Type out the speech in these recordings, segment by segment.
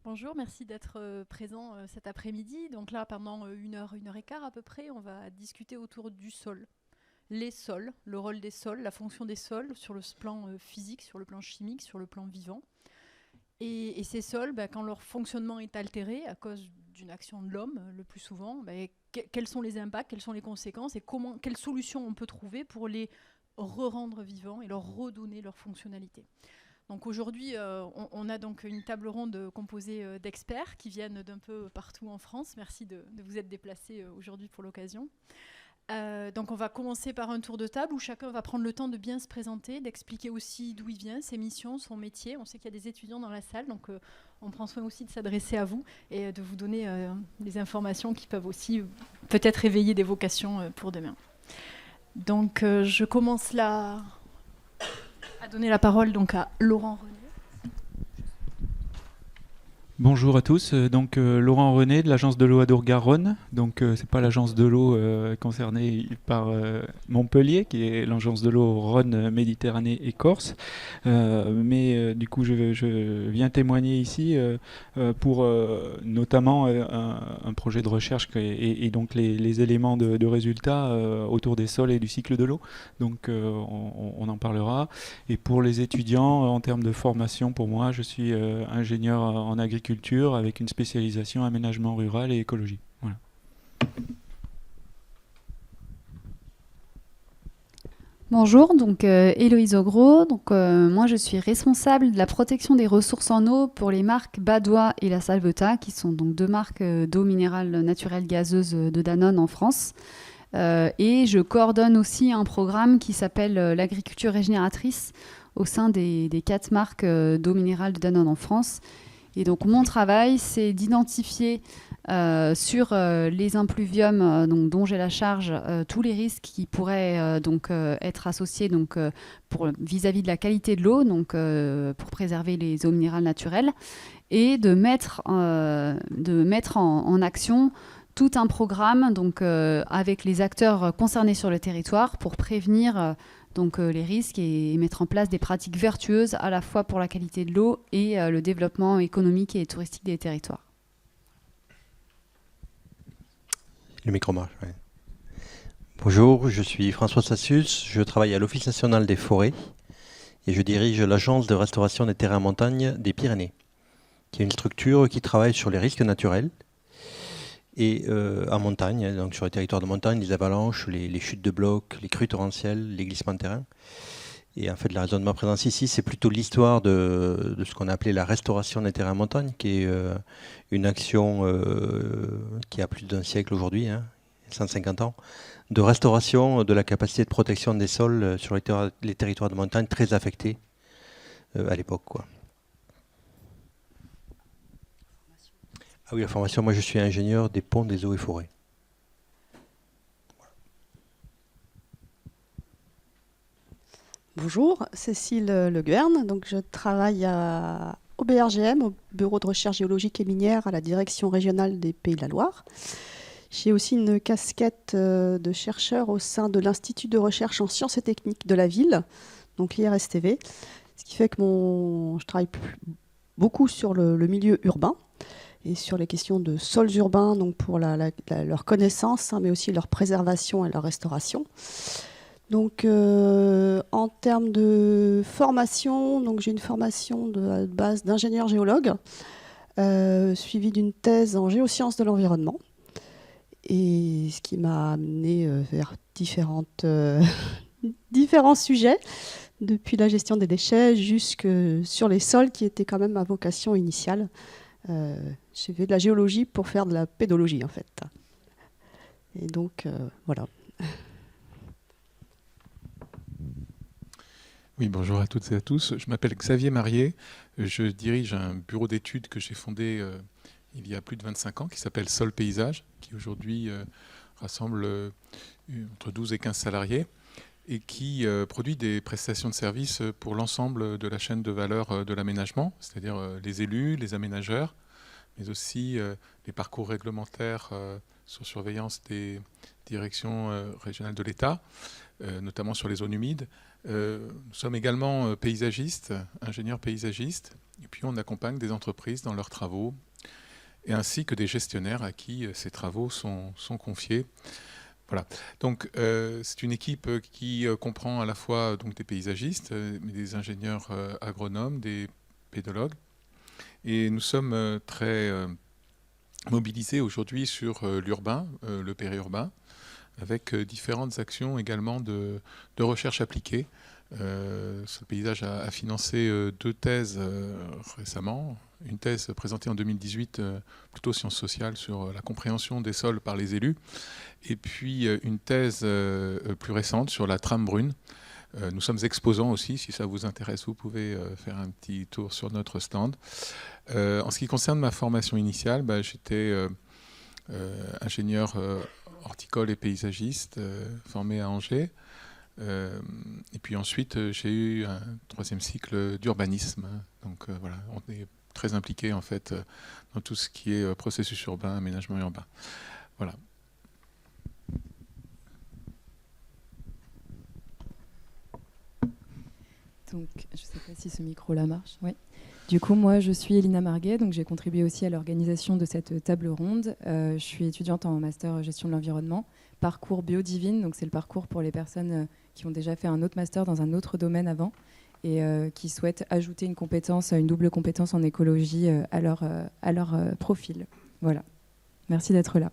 Bonjour, merci d'être présent cet après-midi. Donc là, pendant une heure et quart à peu près, on va discuter autour du sol. Les sols, le rôle des sols, la fonction des sols sur le plan physique, sur le plan chimique, sur le plan vivant. Et ces sols, quand leur fonctionnement est altéré à cause d'une action de l'homme, le plus souvent, quels sont les impacts, quelles sont les conséquences et quelles solutions on peut trouver pour les re-rendre vivants et leur redonner leur fonctionnalité. Donc aujourd'hui, on a donc une table ronde composée d'experts qui viennent d'un peu partout en France. Merci de vous être déplacés aujourd'hui pour l'occasion. Donc on va commencer par un tour de table où chacun va prendre le temps de bien se présenter, d'expliquer aussi d'où il vient, ses missions, son métier. On sait qu'il y a des étudiants dans la salle, donc on prend soin aussi de s'adresser à vous et de vous donner des informations qui peuvent aussi peut-être éveiller des vocations pour demain. Donc je commence là à donner la parole donc à Laurent René. Bonjour à tous, Laurent René de l'agence de l'eau Adour-Garonne. C'est pas l'agence de l'eau concernée par Montpellier, qui est l'agence de l'eau Rhône, Méditerranée et Corse. Du coup, je viens témoigner ici pour notamment un projet de recherche et donc les éléments de résultats autour des sols et du cycle de l'eau. On en parlera. Et pour les étudiants, en termes de formation, pour moi, je suis ingénieur en agriculture avec une spécialisation aménagement rural et écologie. Voilà. Bonjour, Héloïse Ogro. Moi je suis responsable de la protection des ressources en eau pour les marques Badois et La Salvetat, qui sont donc deux marques d'eau minérale naturelle gazeuse de Danone en France. Et je coordonne aussi un programme qui s'appelle l'agriculture régénératrice au sein des 4 marques d'eau minérale de Danone en France. Et donc mon travail, c'est d'identifier sur les impluviums dont j'ai la charge tous les risques qui pourraient être associés vis-à-vis de la qualité de l'eau, pour préserver les eaux minérales naturelles, et de mettre en action tout un programme avec les acteurs concernés sur le territoire pour prévenir les risques et mettre en place des pratiques vertueuses à la fois pour la qualité de l'eau et le développement économique et touristique des territoires. Le micro marche, ouais. Bonjour, je suis François Sassus, je travaille à l'Office national des forêts et je dirige l'agence de restauration des terrains en montagne des Pyrénées, qui est une structure qui travaille sur les risques naturels et en montagne, donc sur les territoires de montagne, les avalanches, les chutes de blocs, les crues torrentielles, les glissements de terrain. Et en fait, la raison de ma présence ici, c'est plutôt l'histoire de ce qu'on a appelé la restauration des terrains en montagne, qui est une action qui a plus d'un siècle aujourd'hui, 150 ans, de restauration de la capacité de protection des sols sur les territoires de montagne très affectés à l'époque, quoi. Ah oui, la formation, moi je suis ingénieur des ponts, des eaux et forêts. Bonjour, Cécile Le Guern. Donc, je travaille au BRGM, au Bureau de recherche géologique et minière, à la direction régionale des Pays de la Loire. J'ai aussi une casquette de chercheur au sein de l'Institut de recherche en sciences et techniques de la ville, donc l'IRSTV, ce qui fait que je travaille beaucoup sur le milieu urbain et sur les questions de sols urbains, donc pour leur connaissance, mais aussi leur préservation et leur restauration. Donc, en termes de formation, donc j'ai une formation de base d'ingénieur géologue, suivie d'une thèse en géosciences de l'environnement, et ce qui m'a amené vers différents sujets, depuis la gestion des déchets jusque sur les sols, qui était quand même ma vocation initiale. J'ai fait de la géologie pour faire de la pédologie, en fait. Et donc, voilà. Oui, bonjour à toutes et à tous. Je m'appelle Xavier Marié. Je dirige un bureau d'études que j'ai fondé il y a plus de 25 ans, qui s'appelle Sol Paysage, qui aujourd'hui rassemble entre 12 et 15 salariés et qui produit des prestations de services pour l'ensemble de la chaîne de valeur de l'aménagement, c'est-à-dire les élus, les aménageurs, mais aussi les parcours réglementaires sur surveillance des directions régionales de l'État, notamment sur les zones humides. Nous sommes également paysagistes, ingénieurs paysagistes, Et puis on accompagne des entreprises dans leurs travaux, et ainsi que des gestionnaires à qui ces travaux sont confiés. Voilà. Donc c'est une équipe qui comprend à la fois donc, des paysagistes, mais des ingénieurs agronomes, des pédologues. Et nous sommes très mobilisés aujourd'hui sur l'urbain, le périurbain, avec différentes actions également de recherche appliquée. Ce paysage a financé 2 thèses récemment. Une thèse présentée en 2018, plutôt sciences sociales, sur la compréhension des sols par les élus. Et puis une thèse plus récente sur la trame brune. Nous sommes exposants aussi, si ça vous intéresse, vous pouvez faire un petit tour sur notre stand. En ce qui concerne ma formation initiale, j'étais ingénieur horticole et paysagiste, formé à Angers. Et puis ensuite, j'ai eu un 3e cycle d'urbanisme. Donc voilà, on est très impliqué en fait dans tout ce qui est processus urbain, aménagement urbain. Voilà. Donc, je ne sais pas si ce micro-là marche. Oui. Du coup, moi, je suis Elina Marguet, donc j'ai contribué aussi à l'organisation de cette table ronde. Je suis étudiante en master gestion de l'environnement, parcours Biodivine, donc c'est le parcours pour les personnes qui ont déjà fait un autre master dans un autre domaine avant et qui souhaitent ajouter une compétence, une double compétence en écologie à leur profil. Voilà. Merci d'être là.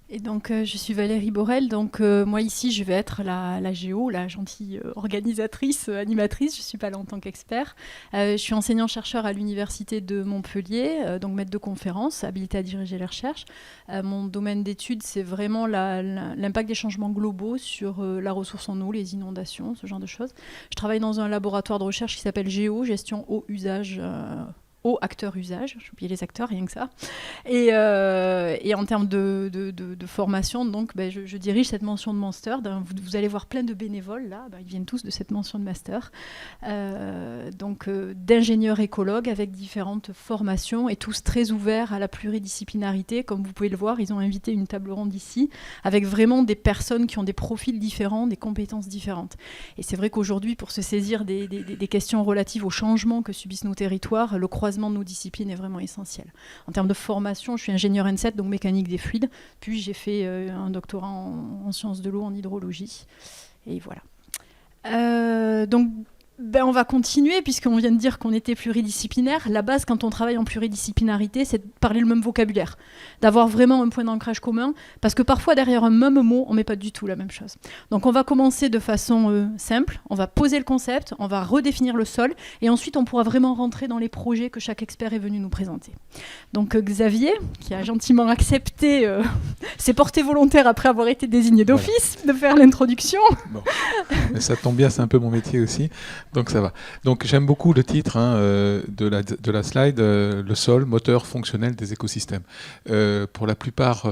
Et donc, je suis Valérie Borel. Donc, moi, ici, je vais être la géo, la gentille organisatrice, animatrice. Je ne suis pas là en tant qu'expert. Je suis enseignant-chercheur à l'Université de Montpellier, donc maître de conférence, habilité à diriger les recherches. Mon domaine d'étude, c'est vraiment l'impact des changements globaux sur la ressource en eau, les inondations, ce genre de choses. Je travaille dans un laboratoire de recherche qui s'appelle GEO, gestion eau usage aux acteurs usage, j'ai oublié les acteurs, rien que ça. Et en termes de formation, donc, je dirige cette mention de master. Vous allez voir plein de bénévoles là, ils viennent tous de cette mention de master. D'ingénieurs écologues avec différentes formations et tous très ouverts à la pluridisciplinarité. Comme vous pouvez le voir, ils ont invité une table ronde ici avec vraiment des personnes qui ont des profils différents, des compétences différentes. Et c'est vrai qu'aujourd'hui, pour se saisir des questions relatives aux changements que subissent nos territoires, le croisement de nos disciplines est vraiment essentiel. En termes de formation, je suis ingénieur N7, donc mécanique des fluides, puis j'ai fait un doctorat en sciences de l'eau, en hydrologie, et voilà. On va continuer, puisqu'on vient de dire qu'on était pluridisciplinaire. La base, quand on travaille en pluridisciplinarité, c'est de parler le même vocabulaire, d'avoir vraiment un point d'ancrage commun, parce que parfois, derrière un même mot, on ne met pas du tout la même chose. Donc, on va commencer de façon simple, on va poser le concept, on va redéfinir le sol, et ensuite, on pourra vraiment rentrer dans les projets que chaque expert est venu nous présenter. Donc, Xavier, qui a gentiment accepté, s'est porté volontaire après avoir été désigné d'office, de faire l'introduction. Bon. Ça tombe bien, c'est un peu mon métier aussi. Donc ça va. Donc j'aime beaucoup le titre de la slide, le sol, moteur fonctionnel des écosystèmes. Pour la plupart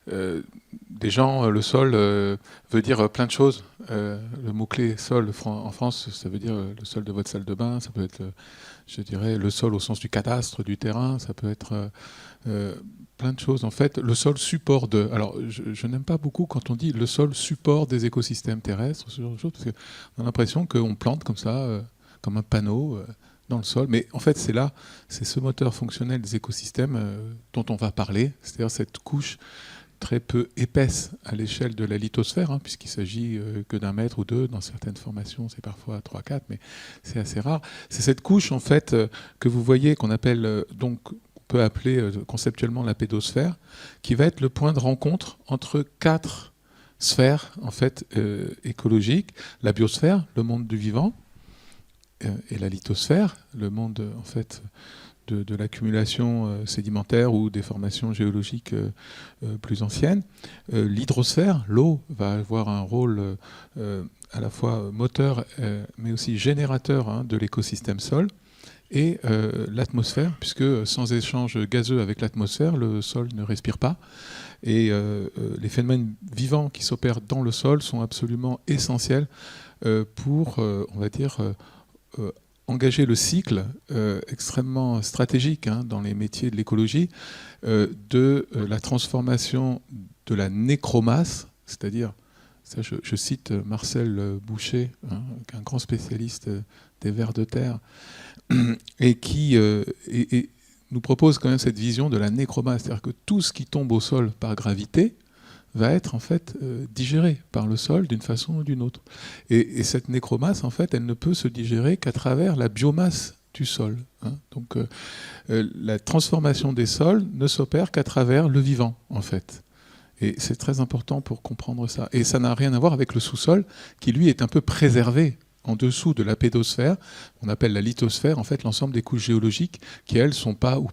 des gens, le sol veut dire plein de choses. Le mot-clé sol en France, ça veut dire le sol de votre salle de bain, ça peut être, je dirais, le sol au sens du cadastre, du terrain, ça peut être plein de choses. En fait, le sol support de... Alors, je n'aime pas beaucoup quand on dit le sol support des écosystèmes terrestres, ce genre de choses, parce qu'on a l'impression qu'on plante comme ça, comme un panneau dans le sol. Mais en fait, c'est ce moteur fonctionnel des écosystèmes dont on va parler, c'est-à-dire cette couche très peu épaisse à l'échelle de la lithosphère, puisqu'il s'agit que d'1 mètre ou 2, dans certaines formations c'est parfois 3-4, mais c'est assez rare. C'est cette couche en fait que vous voyez, qu'on appelle donc, on peut appeler conceptuellement la pédosphère, qui va être le point de rencontre entre 4 sphères en fait écologiques: la biosphère, le monde du vivant, et la lithosphère, le monde en fait de l'accumulation sédimentaire ou des formations géologiques plus anciennes. L'hydrosphère, l'eau, va avoir un rôle à la fois moteur mais aussi générateur de l'écosystème sol. Et l'atmosphère, puisque sans échange gazeux avec l'atmosphère, le sol ne respire pas. Et les phénomènes vivants qui s'opèrent dans le sol sont absolument essentiels pour, on va dire, engager le cycle extrêmement stratégique dans les métiers de l'écologie de la transformation de la nécromasse, c'est-à-dire, ça je cite Marcel Boucher, un grand spécialiste des vers de terre, et qui nous propose quand même cette vision de la nécromasse, c'est-à-dire que tout ce qui tombe au sol par gravité va être en fait digéré par le sol d'une façon ou d'une autre. Et cette nécromasse, en fait, elle ne peut se digérer qu'à travers la biomasse du sol. Hein. Donc la transformation des sols ne s'opère qu'à travers le vivant, en fait. Et c'est très important pour comprendre ça. Et ça n'a rien à voir avec le sous-sol, qui lui est un peu préservé en dessous de la pédosphère. On appelle la lithosphère, en fait, l'ensemble des couches géologiques qui, elles, sont pas ou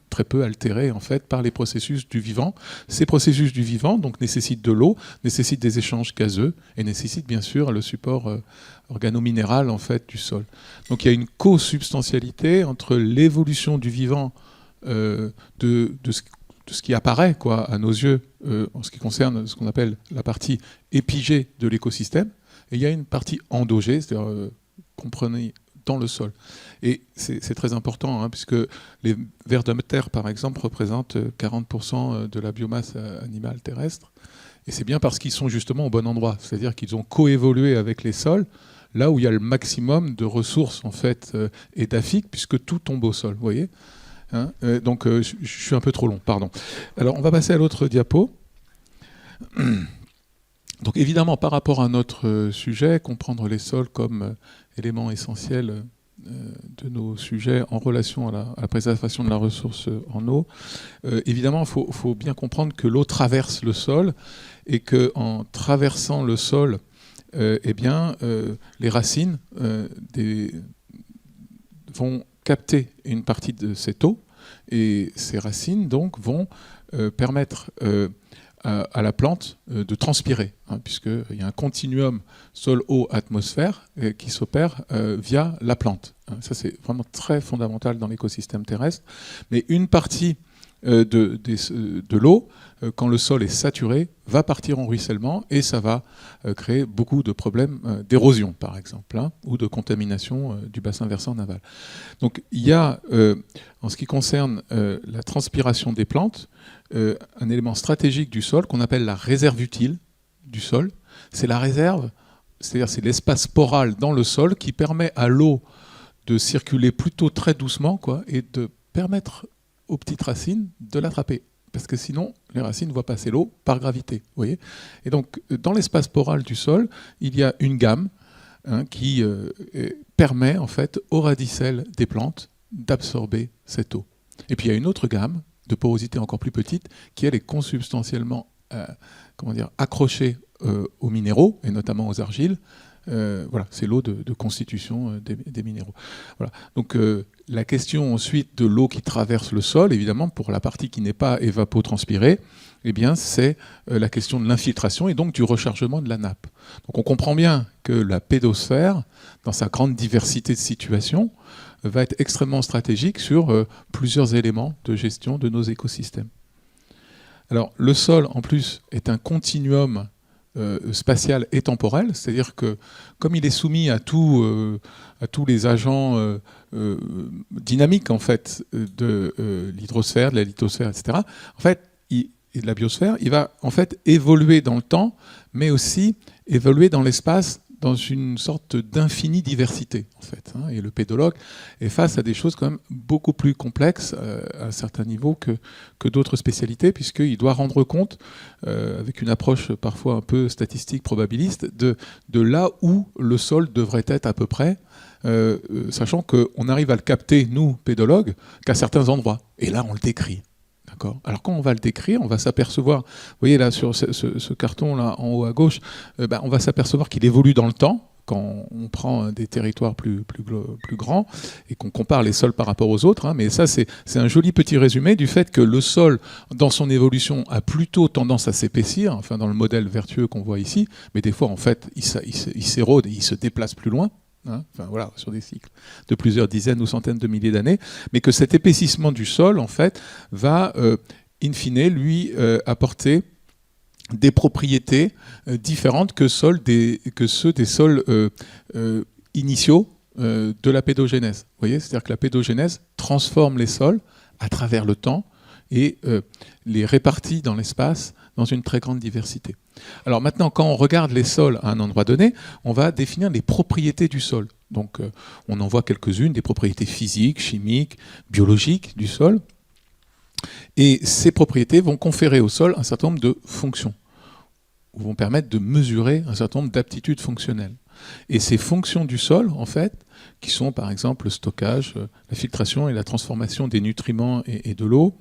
très peu altérées, en fait, par les processus du vivant. Ces processus du vivant, donc, nécessitent de l'eau, nécessitent des échanges gazeux et nécessitent, bien sûr, le support organominéral, en fait, du sol. Donc, il y a une co-substantialité entre l'évolution du vivant de ce qui apparaît, quoi, à nos yeux, en ce qui concerne ce qu'on appelle la partie épigée de l'écosystème, et il y a une partie endogée, c'est-à-dire comprenez dans le sol. Et c'est très important, hein, puisque les vers de terre, par exemple, représentent 40% de la biomasse animale terrestre, et c'est bien parce qu'ils sont justement au bon endroit, c'est-à-dire qu'ils ont coévolué avec les sols, là où il y a le maximum de ressources, en fait, édaphiques, puisque tout tombe au sol, vous voyez. Hein, donc je suis un peu trop long, pardon. Alors on va passer à l'autre diapo. Donc évidemment, par rapport à notre sujet, comprendre les sols comme élément essentiel de nos sujets en relation à la préservation de la ressource en eau, évidemment, il faut bien comprendre que l'eau traverse le sol et qu'en traversant le sol, eh bien, les racines vont capter une partie de cette eau, et ces racines donc vont permettre à la plante de transpirer, hein, puisqu'il y a un continuum sol-eau-atmosphère qui s'opère via la plante. Ça, c'est vraiment très fondamental dans l'écosystème terrestre. Mais une partie de l'eau, quand le sol est saturé, va partir en ruissellement et ça va créer beaucoup de problèmes d'érosion, par exemple, hein, ou de contamination du bassin versant naval. Donc il y a, en ce qui concerne la transpiration des plantes, un élément stratégique du sol qu'on appelle la réserve utile du sol. C'est la réserve, c'est-à-dire c'est l'espace poral dans le sol qui permet à l'eau de circuler plutôt très doucement, quoi, et de permettre aux petites racines de l'attraper. Parce que sinon, les racines voient passer l'eau par gravité. Vous voyez ? Et donc, dans l'espace poral du sol, il y a une gamme, hein, qui permet en fait aux radicelles des plantes d'absorber cette eau. Et puis il y a une autre gamme de porosité encore plus petite qui, elle, est consubstantiellement accrochée aux minéraux, et notamment aux argiles. Voilà, c'est l'eau de constitution des minéraux. Voilà. Donc la question ensuite de l'eau qui traverse le sol, évidemment, pour la partie qui n'est pas évapotranspirée, eh bien, c'est la question de l'infiltration et donc du rechargement de la nappe. Donc on comprend bien que la pédosphère, dans sa grande diversité de situations, va être extrêmement stratégique sur plusieurs éléments de gestion de nos écosystèmes. Alors le sol, en plus, est un continuum spatial et temporel, c'est-à-dire que comme il est soumis à tous les agents dynamiques en fait de l'hydrosphère, de la lithosphère, etc. En fait, et de la biosphère, il va en fait évoluer dans le temps, mais aussi évoluer dans l'espace dans une sorte d'infinie diversité, en fait. Hein. Et le pédologue est face à des choses quand même beaucoup plus complexes à un certain niveau que d'autres spécialités, puisqu'il doit rendre compte, avec une approche parfois un peu statistique, probabiliste, de là où le sol devrait être à peu près, sachant qu'on arrive à le capter, nous, pédologues, qu'à certains endroits. Et là, on le décrit. Alors quand on va le décrire, on va s'apercevoir, vous voyez là sur ce carton là en haut à gauche, on va s'apercevoir qu'il évolue dans le temps quand on prend des territoires plus grands et qu'on compare les sols par rapport aux autres. Hein, mais ça c'est un joli petit résumé du fait que le sol dans son évolution a plutôt tendance à s'épaissir, enfin dans le modèle vertueux qu'on voit ici, mais des fois en fait il s'érode et il se déplace plus loin. Hein, enfin, voilà, sur des cycles de plusieurs dizaines ou centaines de milliers d'années, mais que cet épaississement du sol, en fait, va, in fine, lui apporter des propriétés différentes que ceux des sols initiaux de la pédogénèse. Vous voyez, c'est-à-dire que la pédogénèse transforme les sols à travers le temps et les répartit dans l'espace dans une très grande diversité. Alors maintenant, quand on regarde les sols à un endroit donné, on va définir les propriétés du sol. Donc on en voit quelques-unes, des propriétés physiques, chimiques, biologiques du sol. Et ces propriétés vont conférer au sol un certain nombre de fonctions, ou vont permettre de mesurer un certain nombre d'aptitudes fonctionnelles. Et ces fonctions du sol, en fait, qui sont par exemple le stockage, la filtration et la transformation des nutriments et de l'eau,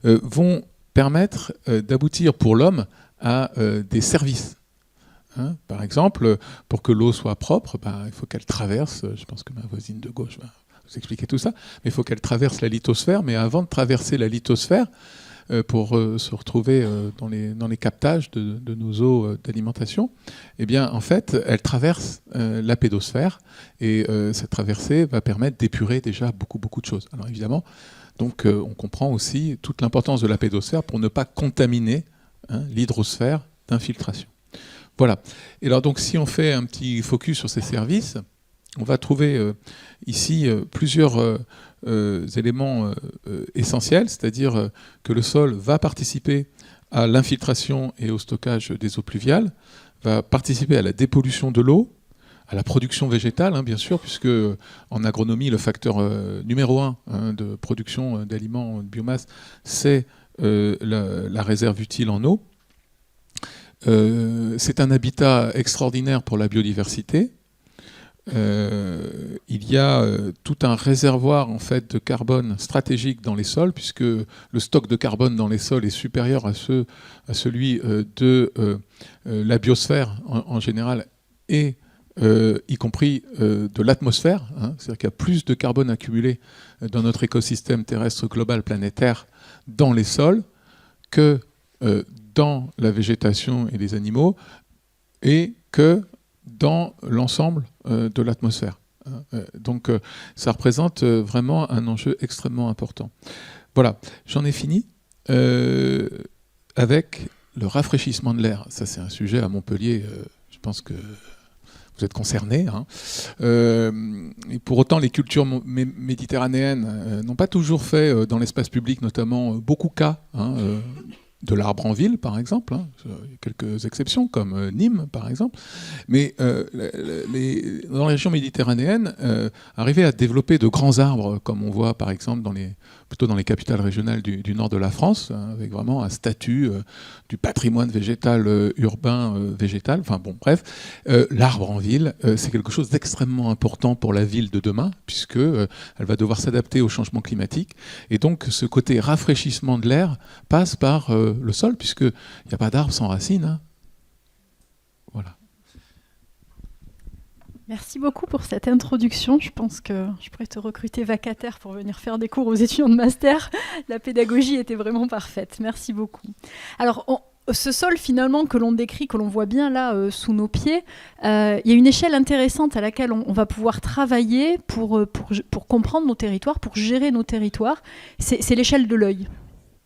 vont permettre d'aboutir pour l'homme à des services. Hein, par exemple, pour que l'eau soit propre, il faut qu'elle traverse, je pense que ma voisine de gauche va vous expliquer tout ça, mais il faut qu'elle traverse la lithosphère, mais avant de traverser la lithosphère, pour se retrouver dans les captages de nos eaux d'alimentation, eh bien, en fait, elle traverse la pédosphère, et cette traversée va permettre d'épurer déjà beaucoup de choses. Alors évidemment, donc, on comprend aussi toute l'importance de la pédosphère pour ne pas contaminer l'hydrosphère d'infiltration. Voilà. Et alors donc, si on fait un petit focus sur ces services, on va trouver ici plusieurs éléments essentiels, c'est-à-dire que le sol va participer à l'infiltration et au stockage des eaux pluviales, va participer à la dépollution de l'eau, à la production végétale, bien sûr, puisque en agronomie, le facteur numéro 1 de production d'aliments, de biomasse, c'est la réserve utile en eau. C'est un habitat extraordinaire pour la biodiversité. Il y a tout un réservoir en fait, de carbone stratégique dans les sols, puisque le stock de carbone dans les sols est supérieur à celui de la biosphère en général, et y compris de l'atmosphère. C'est-à-dire qu'il y a plus de carbone accumulé dans notre écosystème terrestre global planétaire dans les sols que dans la végétation et les animaux, et que dans l'ensemble de l'atmosphère. Donc ça représente vraiment un enjeu extrêmement important. Voilà, j'en ai fini avec le rafraîchissement de l'air. Ça, c'est un sujet à Montpellier, je pense que vous êtes concernés. Et pour autant, les cultures méditerranéennes n'ont pas toujours fait dans l'espace public, notamment, beaucoup cas de l'arbre en ville, par exemple. Il y a quelques exceptions, comme Nîmes, par exemple. Mais dans la région méditerranéenne, arriver à développer de grands arbres, comme on voit, par exemple, plutôt dans les capitales régionales du nord de la France, avec vraiment un statut du patrimoine végétal urbain végétal. Enfin bon, bref, l'arbre en ville, c'est quelque chose d'extrêmement important pour la ville de demain, puisque elle va devoir s'adapter au changement climatique. Et donc, ce côté rafraîchissement de l'air passe par le sol, puisqu'il n'y a pas d'arbre sans racines. Voilà. Merci beaucoup pour cette introduction. Je pense que je pourrais te recruter vacataire pour venir faire des cours aux étudiants de master. La pédagogie était vraiment parfaite. Merci beaucoup. Alors, ce sol finalement que l'on décrit, que l'on voit bien là sous nos pieds, il y a une échelle intéressante à laquelle on va pouvoir travailler pour comprendre nos territoires, pour gérer nos territoires. C'est l'échelle de l'œil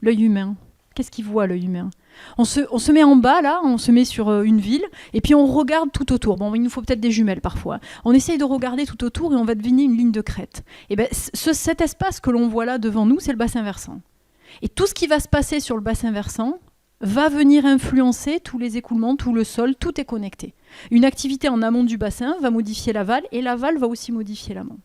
humain. Qu'est-ce qu'il voit l'œil humain ? On se met en bas, là, on se met sur une ville, et puis on regarde tout autour. Bon, il nous faut peut-être des jumelles parfois. On essaye de regarder tout autour et on va deviner une ligne de crête. Et ben, cet espace que l'on voit là devant nous, c'est le bassin versant. Et tout ce qui va se passer sur le bassin versant va venir influencer tous les écoulements, tout le sol, tout est connecté. Une activité en amont du bassin va modifier l'aval, et l'aval va aussi modifier l'amont.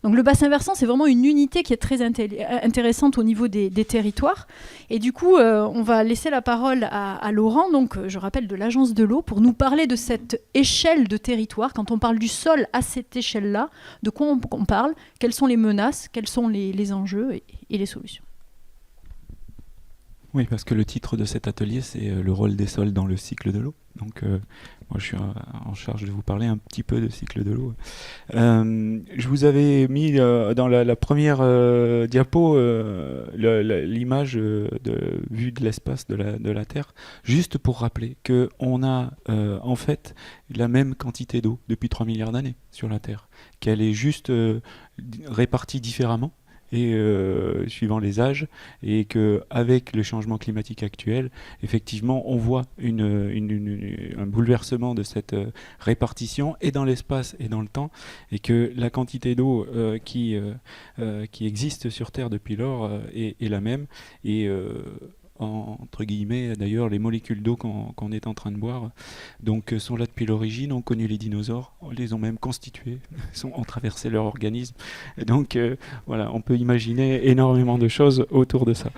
Donc le bassin versant, c'est vraiment une unité qui est très intéressante au niveau des territoires. Et du coup, on va laisser la parole à Laurent, donc, je rappelle, de l'Agence de l'eau, pour nous parler de cette échelle de territoire. Quand on parle du sol à cette échelle-là, de quoi on parle, quelles sont les menaces, quels sont les enjeux et les solutions. Oui, parce que le titre de cet atelier, c'est le rôle des sols dans le cycle de l'eau. Donc, moi, je suis en charge de vous parler un petit peu de cycle de l'eau. Je vous avais mis dans la première diapo l'image vue de l'espace de la Terre, juste pour rappeler qu'on a en fait la même quantité d'eau depuis 3 milliards d'années sur la Terre, qu'elle est juste répartie différemment, et suivant les âges, et qu'avec le changement climatique actuel, effectivement, on voit un bouleversement de cette répartition, et dans l'espace et dans le temps, et que la quantité d'eau qui existe sur Terre depuis lors est la même, et entre guillemets, d'ailleurs, les molécules d'eau qu'on est en train de boire, donc sont là depuis l'origine, ont connu les dinosaures, les ont même constitués, ont traversé leur organisme. Et donc, voilà, on peut imaginer énormément de choses autour de ça.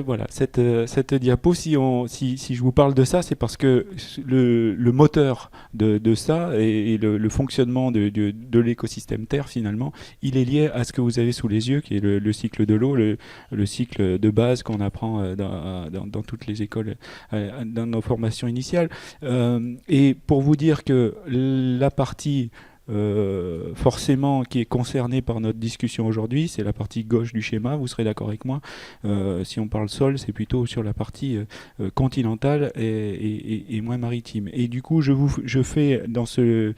Voilà, cette diapo, si je vous parle de ça, c'est parce que le moteur de ça et le fonctionnement de l'écosystème Terre, finalement, il est lié à ce que vous avez sous les yeux, qui est le cycle de l'eau, le cycle de base qu'on apprend dans toutes les écoles, dans nos formations initiales. Et pour vous dire que la partie forcément qui est concernée par notre discussion aujourd'hui, c'est la partie gauche du schéma, vous serez d'accord avec moi. Si on parle sol, c'est plutôt sur la partie continentale et moins maritime. Et du coup, je fais dans ce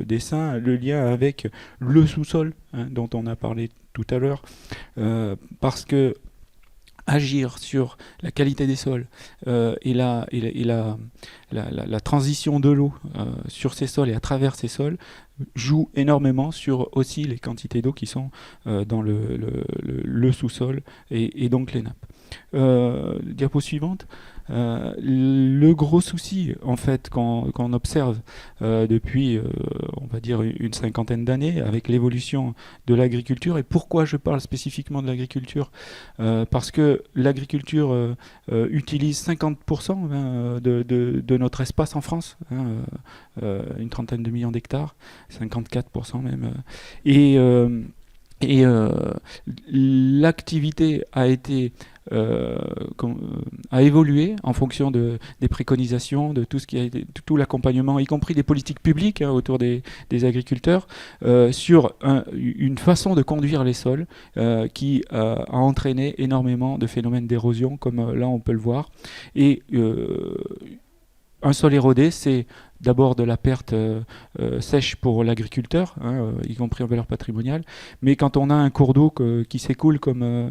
dessin le lien avec le sous-sol, dont on a parlé tout à l'heure, parce que agir sur la qualité des sols et la transition de l'eau sur ces sols et à travers ces sols joue énormément sur aussi les quantités d'eau qui sont dans le sous-sol et donc les nappes. Diapo suivante. Le gros souci en fait qu'on observe depuis on va dire une cinquantaine d'années avec l'évolution de l'agriculture, et pourquoi je parle spécifiquement de l'agriculture, parce que l'agriculture utilise 50% de notre espace en France, une trentaine de millions d'hectares, 54% même, et l'activité a évolué en fonction des préconisations, de tout ce qui a été, tout l'accompagnement, y compris des politiques publiques autour des agriculteurs, sur une façon de conduire les sols qui a entraîné énormément de phénomènes d'érosion, comme là on peut le voir. Et un sol érodé, c'est d'abord de la perte sèche pour l'agriculteur, y compris en valeur patrimoniale. Mais quand on a un cours d'eau qui s'écoule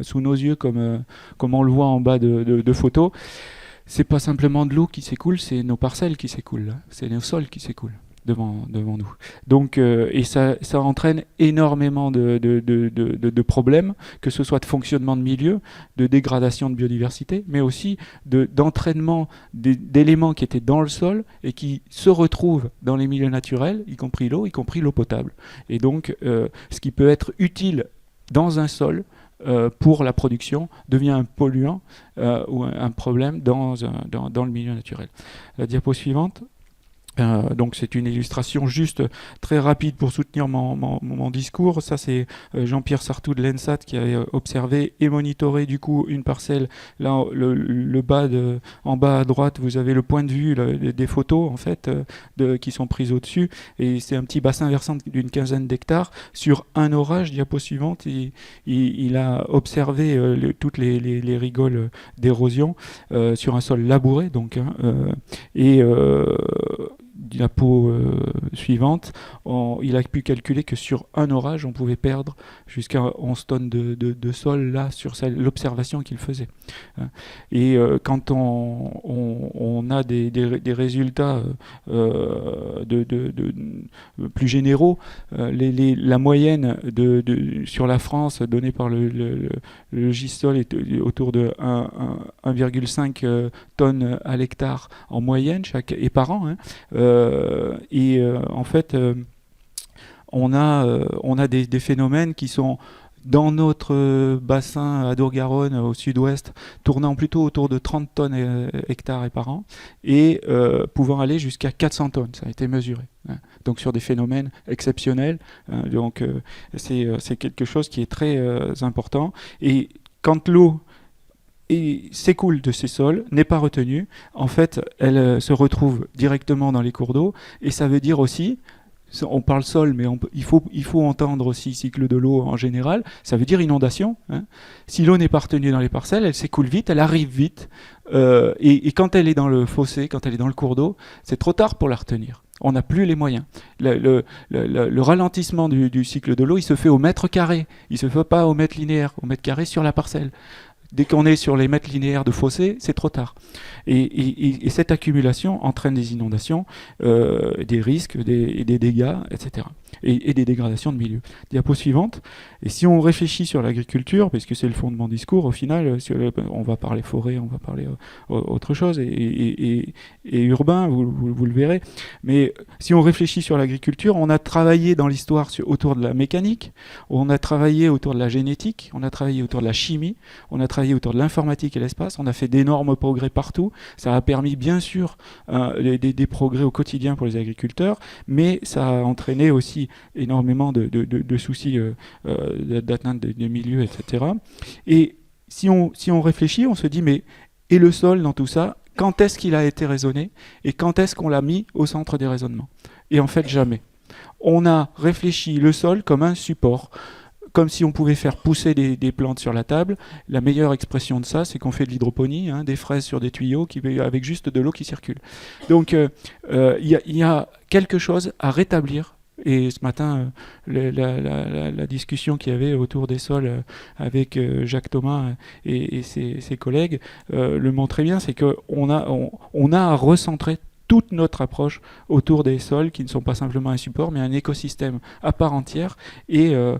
sous nos yeux, comme on le voit en bas de photos, c'est pas simplement de l'eau qui s'écoule, c'est nos parcelles qui s'écoulent, c'est nos sols qui s'écoulent devant nous. Donc, et ça entraîne énormément de problèmes, que ce soit de fonctionnement de milieu, de dégradation de biodiversité, mais aussi d'entraînement d'éléments qui étaient dans le sol et qui se retrouvent dans les milieux naturels, y compris l'eau potable. Et donc, ce qui peut être utile dans un sol pour la production devient un polluant ou un problème dans le milieu naturel. La diapo suivante. Donc c'est une illustration juste très rapide pour soutenir mon discours. Ça c'est Jean-Pierre Sartou de l'ENSAT qui a observé et monitoré du coup une parcelle. Là en bas à droite vous avez le point de vue des photos en fait qui sont prises au-dessus, et c'est un petit bassin versant d'une quinzaine d'hectares sur un orage. Diapo suivante. Il a observé toutes les rigoles d'érosion sur un sol labouré donc diapo suivante, il a pu calculer que sur un orage, on pouvait perdre jusqu'à 11 tonnes de sol là sur l'observation qu'il faisait. Et quand on a des résultats plus généraux, la moyenne sur la France donnée par le Logistol est autour de 1,5 tonnes à l'hectare en moyenne et par an. En fait, on a des phénomènes qui sont dans notre bassin Adour-Garonne au sud-ouest, tournant plutôt autour de 30 tonnes hectares et par an, et pouvant aller jusqu'à 400 tonnes, ça a été mesuré. Donc sur des phénomènes exceptionnels. Donc c'est quelque chose qui est très important. Et quand l'eau s'écoule de ces sols, n'est pas retenue, en fait, elle se retrouve directement dans les cours d'eau, et ça veut dire aussi, on parle sol, mais il faut entendre aussi cycle de l'eau en général, ça veut dire inondation. Si l'eau n'est pas retenue dans les parcelles, elle s'écoule vite, elle arrive vite, et quand elle est dans le fossé, quand elle est dans le cours d'eau, c'est trop tard pour la retenir. On n'a plus les moyens. Le ralentissement du cycle de l'eau, il se fait au mètre carré, il ne se fait pas au mètre linéaire, au mètre carré sur la parcelle. Dès qu'on est sur les mètres linéaires de fossé, c'est trop tard. Et cette accumulation entraîne des inondations, des risques, des dégâts, etc. et des dégradations de milieu. Diapo suivante. Et si on réfléchit sur l'agriculture, puisque c'est le fond de mon discours, au final, on va parler forêt, on va parler autre chose, et urbain, vous le verrez. Mais si on réfléchit sur l'agriculture, on a travaillé dans l'histoire autour de la mécanique, on a travaillé autour de la génétique, on a travaillé autour de la chimie, on a travaillé autour de l'informatique et l'espace, on a fait d'énormes progrès partout. Ça a permis bien sûr des progrès au quotidien pour les agriculteurs, mais ça a entraîné aussi énormément de soucis d'atteinte des milieux, etc. Et si on réfléchit, on se dit, mais et le sol dans tout ça, quand est-ce qu'il a été raisonné et quand est-ce qu'on l'a mis au centre des raisonnements? Et en fait, jamais. On a réfléchi le sol comme un support, comme si on pouvait faire pousser des plantes sur la table. La meilleure expression de ça, c'est qu'on fait de l'hydroponie, des fraises sur des tuyaux avec juste de l'eau qui circule. Donc, il y a quelque chose à rétablir. Et ce matin, la discussion qu'il y avait autour des sols avec Jacques Thomas et ses collègues le montrait bien, c'est qu'on a à recentrer toute notre approche autour des sols qui ne sont pas simplement un support, mais un écosystème à part entière et un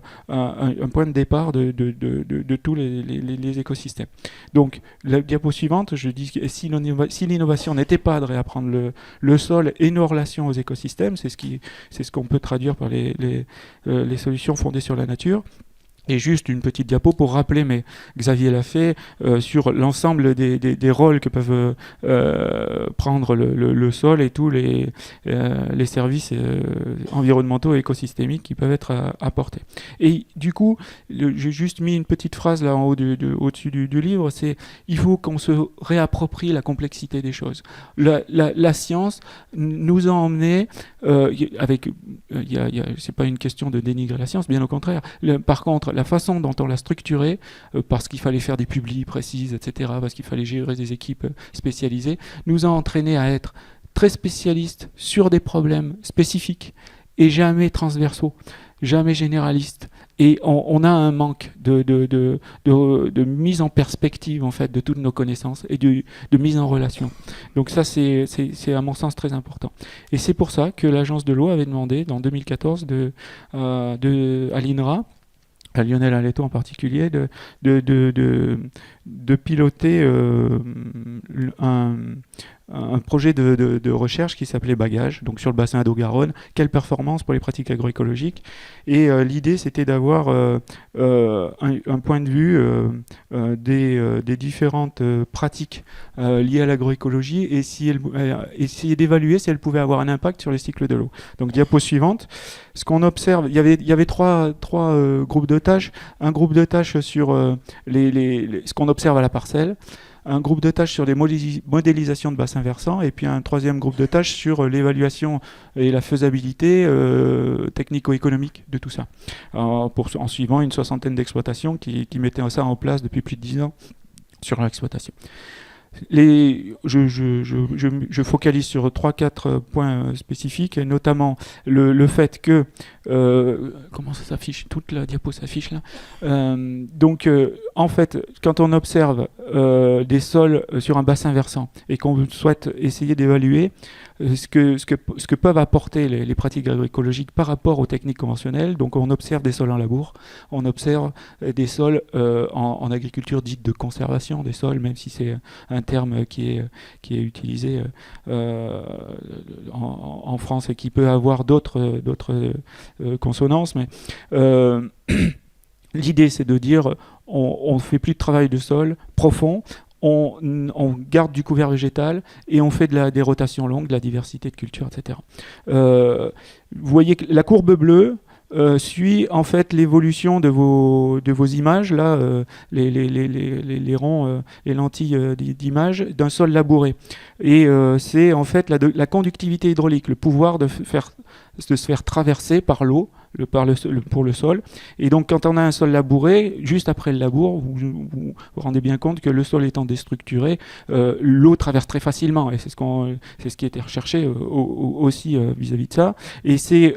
point de départ de tous les écosystèmes. Donc, la diapo suivante, je dis que si l'innovation n'était pas de réapprendre le sol et nos relations aux écosystèmes, c'est ce qu'on peut traduire par les solutions fondées sur la nature. Et juste une petite diapo pour rappeler, mais Xavier l'a fait, sur l'ensemble des rôles que peuvent prendre le sol et tous les services environnementaux et écosystémiques qui peuvent être apportés. Et du coup, j'ai juste mis une petite phrase là en haut au-dessus du livre, c'est « il faut qu'on se réapproprie la complexité des choses ». La science nous a emmenés c'est pas une question de dénigrer la science, bien au contraire. Par contre, la façon dont on l'a structurée, parce qu'il fallait faire des publis précises, etc., parce qu'il fallait gérer des équipes spécialisées, nous a entraînés à être très spécialistes sur des problèmes spécifiques et jamais transversaux, jamais généralistes. Et on a un manque de mise en perspective en fait de toutes nos connaissances et de mise en relation. Donc ça c'est à mon sens très important. Et c'est pour ça que l'agence de l'eau avait demandé dans 2014 à l'INRA, à Lionel Aletto en particulier, de piloter un projet de recherche qui s'appelait Bagage, donc sur le bassin d'eau-Garonne, quelle performance pour les pratiques agroécologiques. Et l'idée, c'était d'avoir un point de vue des différentes pratiques liées à l'agroécologie et essayer d'évaluer si elles pouvaient avoir un impact sur le cycle de l'eau. Donc, diapo suivante. Ce qu'on observe, il y avait trois groupes de tâches. Un groupe de tâches sur ce qu'on observe à la parcelle, un groupe de tâches sur les modélisations de bassins versants et puis un troisième groupe de tâches sur l'évaluation et la faisabilité technico-économique de tout ça, en suivant une soixantaine d'exploitations qui mettaient ça en place depuis plus de 10 ans sur l'exploitation. Je focalise sur 3-4 points spécifiques, et notamment le fait que comment ça s'affiche? Toute la diapo s'affiche là. Donc en fait, quand on observe des sols sur un bassin versant et qu'on souhaite essayer d'évaluer ce que peuvent apporter les pratiques agroécologiques par rapport aux techniques conventionnelles, donc on observe des sols en labour, on observe des sols en agriculture dite de conservation des sols, même si c'est un terme qui est utilisé en France et qui peut avoir d'autres consonances, mais l'idée c'est de dire on ne fait plus de travail de sol profond, on garde du couvert végétal et on fait des rotations longues, de la diversité de cultures, etc. Vous voyez que la courbe bleue suit en fait l'évolution de vos images, là, les ronds, les lentilles d'image d'un sol labouré. Et c'est en fait la conductivité hydraulique, le pouvoir de se faire traverser par l'eau, pour le sol. Et donc quand on a un sol labouré, juste après le labour, vous rendez bien compte que le sol étant déstructuré, l'eau traverse très facilement, et c'est ce qui a été recherché aussi vis-à-vis de ça. Et c'est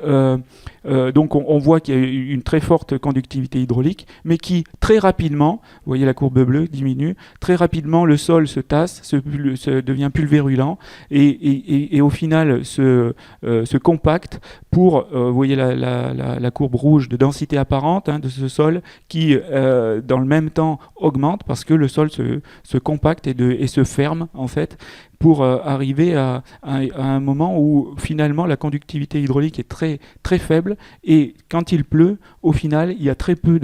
Donc on voit qu'il y a une très forte conductivité hydraulique, mais qui très rapidement, vous voyez la courbe bleue diminue, très rapidement le sol se tasse, devient pulvérulent et au final se compacte pour, vous voyez la courbe rouge de densité apparente de ce sol qui dans le même temps augmente parce que le sol se compacte et se ferme en fait, pour arriver à un moment où finalement la conductivité hydraulique est très, très faible, et quand il pleut, au final, il y a très peu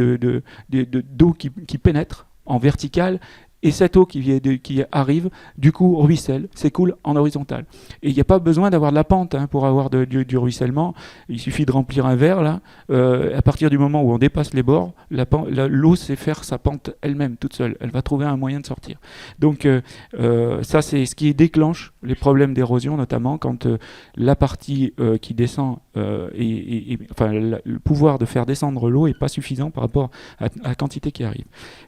d'eau qui pénètre en verticale, et cette eau qui arrive, du coup, ruisselle, s'écoule en horizontal. Et il n'y a pas besoin d'avoir de la pente pour avoir du ruissellement. Il suffit de remplir un verre, là. À partir du moment où on dépasse les bords, l'eau sait faire sa pente elle-même, toute seule. Elle va trouver un moyen de sortir. Donc ça, c'est ce qui déclenche les problèmes d'érosion, notamment quand la partie qui descend, le pouvoir de faire descendre l'eau n'est pas suffisant par rapport à la quantité qui arrive.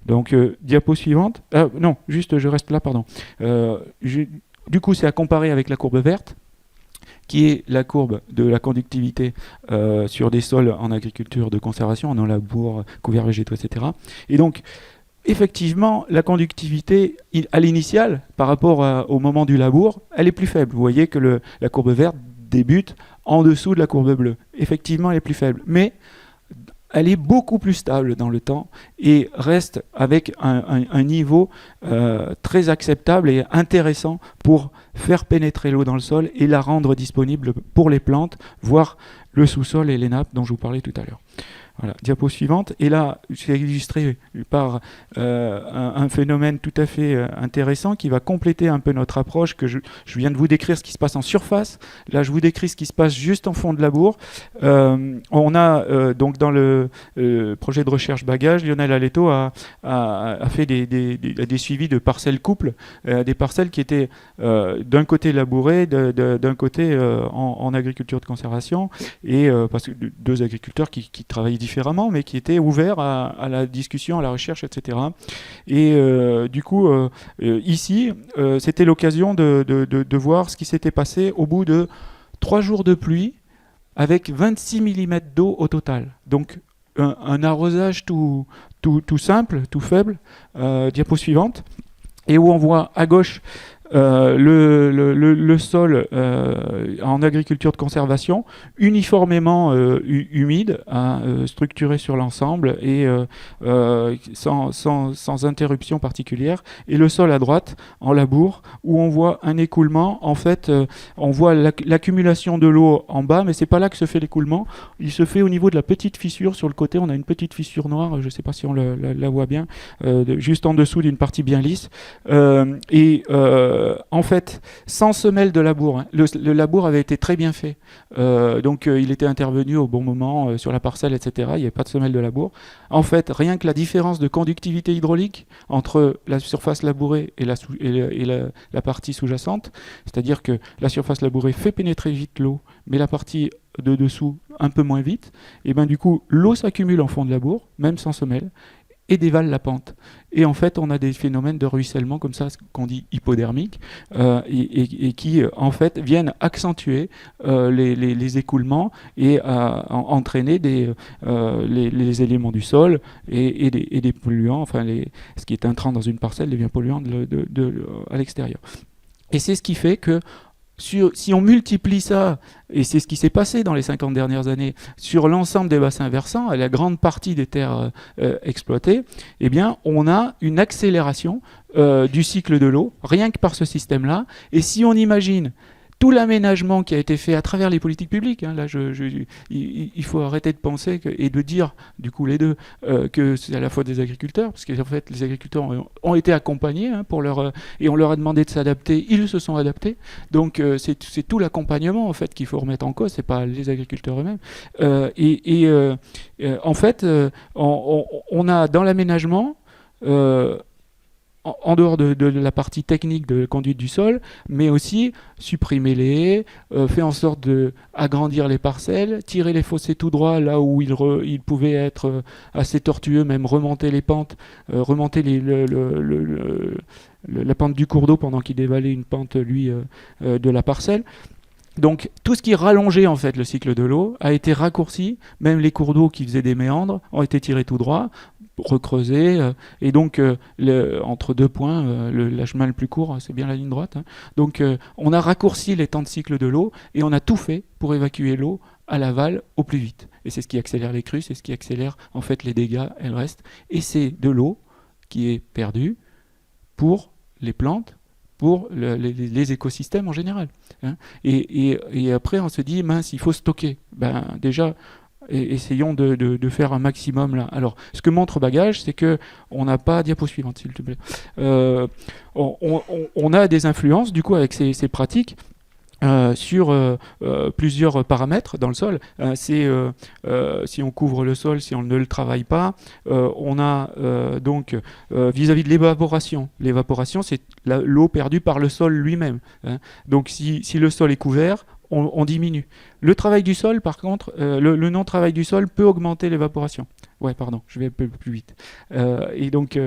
Donc, diapo suivante. Non, juste, je reste là, pardon. Du coup, c'est à comparer avec la courbe verte, qui est la courbe de la conductivité sur des sols en agriculture de conservation, en labour, couverts végétaux, etc. Et donc, effectivement, la conductivité à l'initiale, par rapport au moment du labour, elle est plus faible. Vous voyez que la courbe verte débute en dessous de la courbe bleue. Effectivement, elle est plus faible. Mais elle est beaucoup plus stable dans le temps et reste avec un niveau très acceptable et intéressant pour faire pénétrer l'eau dans le sol et la rendre disponible pour les plantes, voire le sous-sol et les nappes dont je vous parlais tout à l'heure. Voilà, diapo suivante. Et là, c'est illustré par un phénomène tout à fait intéressant qui va compléter un peu notre approche que je viens de vous décrire ce qui se passe en surface. Là, je vous décris ce qui se passe juste en fond de labour. On a donc dans le projet de recherche bagage, Lionel Aleto a fait des suivis de parcelles couples, des parcelles qui étaient d'un côté labourées, d'un côté en agriculture de conservation, et parce que deux agriculteurs qui travaillent différemment, mais qui étaient ouverts à la discussion, à la recherche, etc. Et du coup, ici, c'était l'occasion de voir ce qui s'était passé au bout de 3 jours de pluie, avec 26 mm d'eau au total. Donc, un arrosage tout simple, tout faible. Diapo suivante. Et où on voit à gauche le sol en agriculture de conservation uniformément humide, structuré sur l'ensemble et sans interruption particulière, et le sol à droite en labour où on voit un écoulement. En fait, on voit l'accumulation de l'eau en bas, mais c'est pas là que se fait l'écoulement. Il se fait au niveau de la petite fissure sur le côté. On a une petite fissure noire, je sais pas si on la voit bien, juste en dessous d'une partie bien lisse, en fait, sans semelle de labour. Le labour avait été très bien fait. Donc, il était intervenu au bon moment sur la parcelle, etc. Il n'y avait pas de semelle de labour. En fait, rien que la différence de conductivité hydraulique entre la surface labourée et la partie sous-jacente, c'est-à-dire que la surface labourée fait pénétrer vite l'eau, mais la partie de dessous un peu moins vite, et bien du coup, l'eau s'accumule en fond de labour, même sans semelle, et dévale la pente. Et en fait, on a des phénomènes de ruissellement comme ça, qu'on dit hypodermiques, et qui, en fait, viennent accentuer les écoulements et entraîner les éléments du sol et des polluants, enfin, ce qui est intrant dans une parcelle devient polluant à l'extérieur. Et c'est ce qui fait que si on multiplie ça, et c'est ce qui s'est passé dans les 50 dernières années, sur l'ensemble des bassins versants, et la grande partie des terres exploitées, eh bien, on a une accélération du cycle de l'eau, rien que par ce système-là. Et si on imagine tout l'aménagement qui a été fait à travers les politiques publiques, là, il faut arrêter de penser et de dire, du coup, les deux, que c'est à la fois des agriculteurs, parce qu'en fait, les agriculteurs ont été accompagnés et on leur a demandé de s'adapter, ils se sont adaptés. Donc, c'est tout l'accompagnement, en fait, qu'il faut remettre en cause, c'est pas les agriculteurs eux-mêmes. En fait, on a dans l'aménagement, en dehors de la partie technique de conduite du sol, mais aussi supprimer les haies, faire en sorte d'agrandir les parcelles, tirer les fossés tout droit là où ils pouvaient être assez tortueux, même remonter les pentes, remonter la pente du cours d'eau pendant qu'il dévalait une pente, de la parcelle. Donc tout ce qui rallongeait en fait le cycle de l'eau a été raccourci, même les cours d'eau qui faisaient des méandres ont été tirés tout droit, recreusés, et donc entre deux points, le chemin le plus court, c'est bien la ligne droite, hein. Donc on a raccourci les temps de cycle de l'eau et on a tout fait pour évacuer l'eau à l'aval au plus vite. Et c'est ce qui accélère les crues, c'est ce qui accélère en fait les dégâts et le reste. Et c'est de l'eau qui est perdue pour les plantes, pour les écosystèmes en général, hein. Et après, on se dit, mince, il faut stocker. Ben, déjà, essayons de faire un maximum là. Alors, ce que montre Bagage, c'est qu'on n'a pas diapo suivante, s'il te plaît. On a des influences, du coup, avec ces pratiques. Sur plusieurs paramètres dans le sol. Si on couvre le sol, si on ne le travaille pas, on a donc vis-à-vis de l'évaporation. L'évaporation, c'est l'eau perdue par le sol lui-même, hein. Donc si le sol est couvert, on diminue. Le travail du sol, par contre, le non-travail du sol peut augmenter l'évaporation. Ouais, pardon, je vais un peu plus vite. Et donc,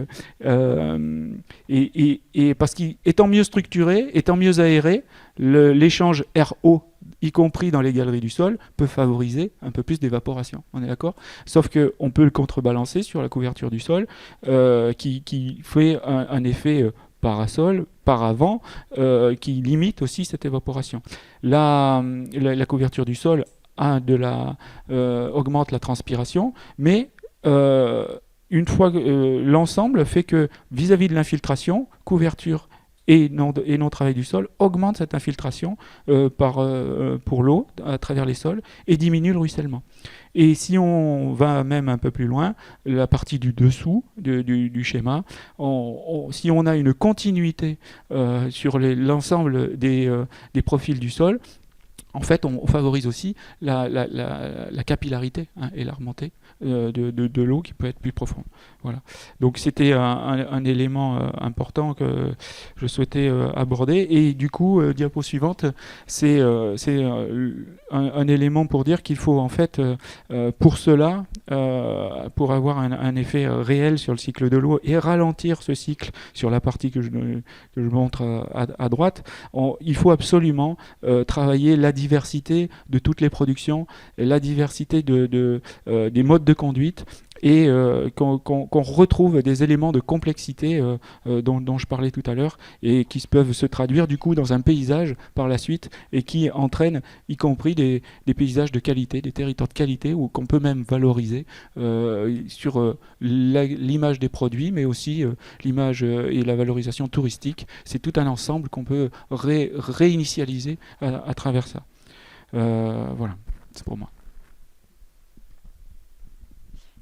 parce qu'étant mieux structuré, étant mieux aéré, l'échange RO, y compris dans les galeries du sol, peut favoriser un peu plus d'évaporation. On est d'accord ? Sauf qu'on peut le contrebalancer sur la couverture du sol, qui fait un effet parasol, paravent, qui limite aussi cette évaporation. La couverture du sol augmente la transpiration, mais une fois l'ensemble fait que vis-à-vis de l'infiltration, couverture et non travail du sol augmente cette infiltration pour l'eau à travers les sols et diminue le ruissellement. Et si on va même un peu plus loin, la partie du dessous du schéma, si on a une continuité sur l'ensemble des profils du sol, en fait, on favorise aussi la capillarité, hein, et la remontée de l'eau qui peut être plus profonde. Voilà. Donc c'était un élément important que je souhaitais aborder. Et du coup, diapo suivante, c'est un élément pour dire qu'il faut en fait, pour cela, pour avoir un effet réel sur le cycle de l'eau et ralentir ce cycle sur la partie que je montre à droite, il faut absolument travailler la diversité de toutes les productions, la diversité des modes de conduite, et qu'on retrouve des éléments de complexité dont je parlais tout à l'heure, et qui peuvent se traduire du coup dans un paysage par la suite, et qui entraînent y compris des paysages de qualité, des territoires de qualité, ou qu'on peut même valoriser sur l'image des produits, mais aussi l'image et la valorisation touristique. C'est tout un ensemble qu'on peut réinitialiser à travers ça. Voilà, c'est pour moi.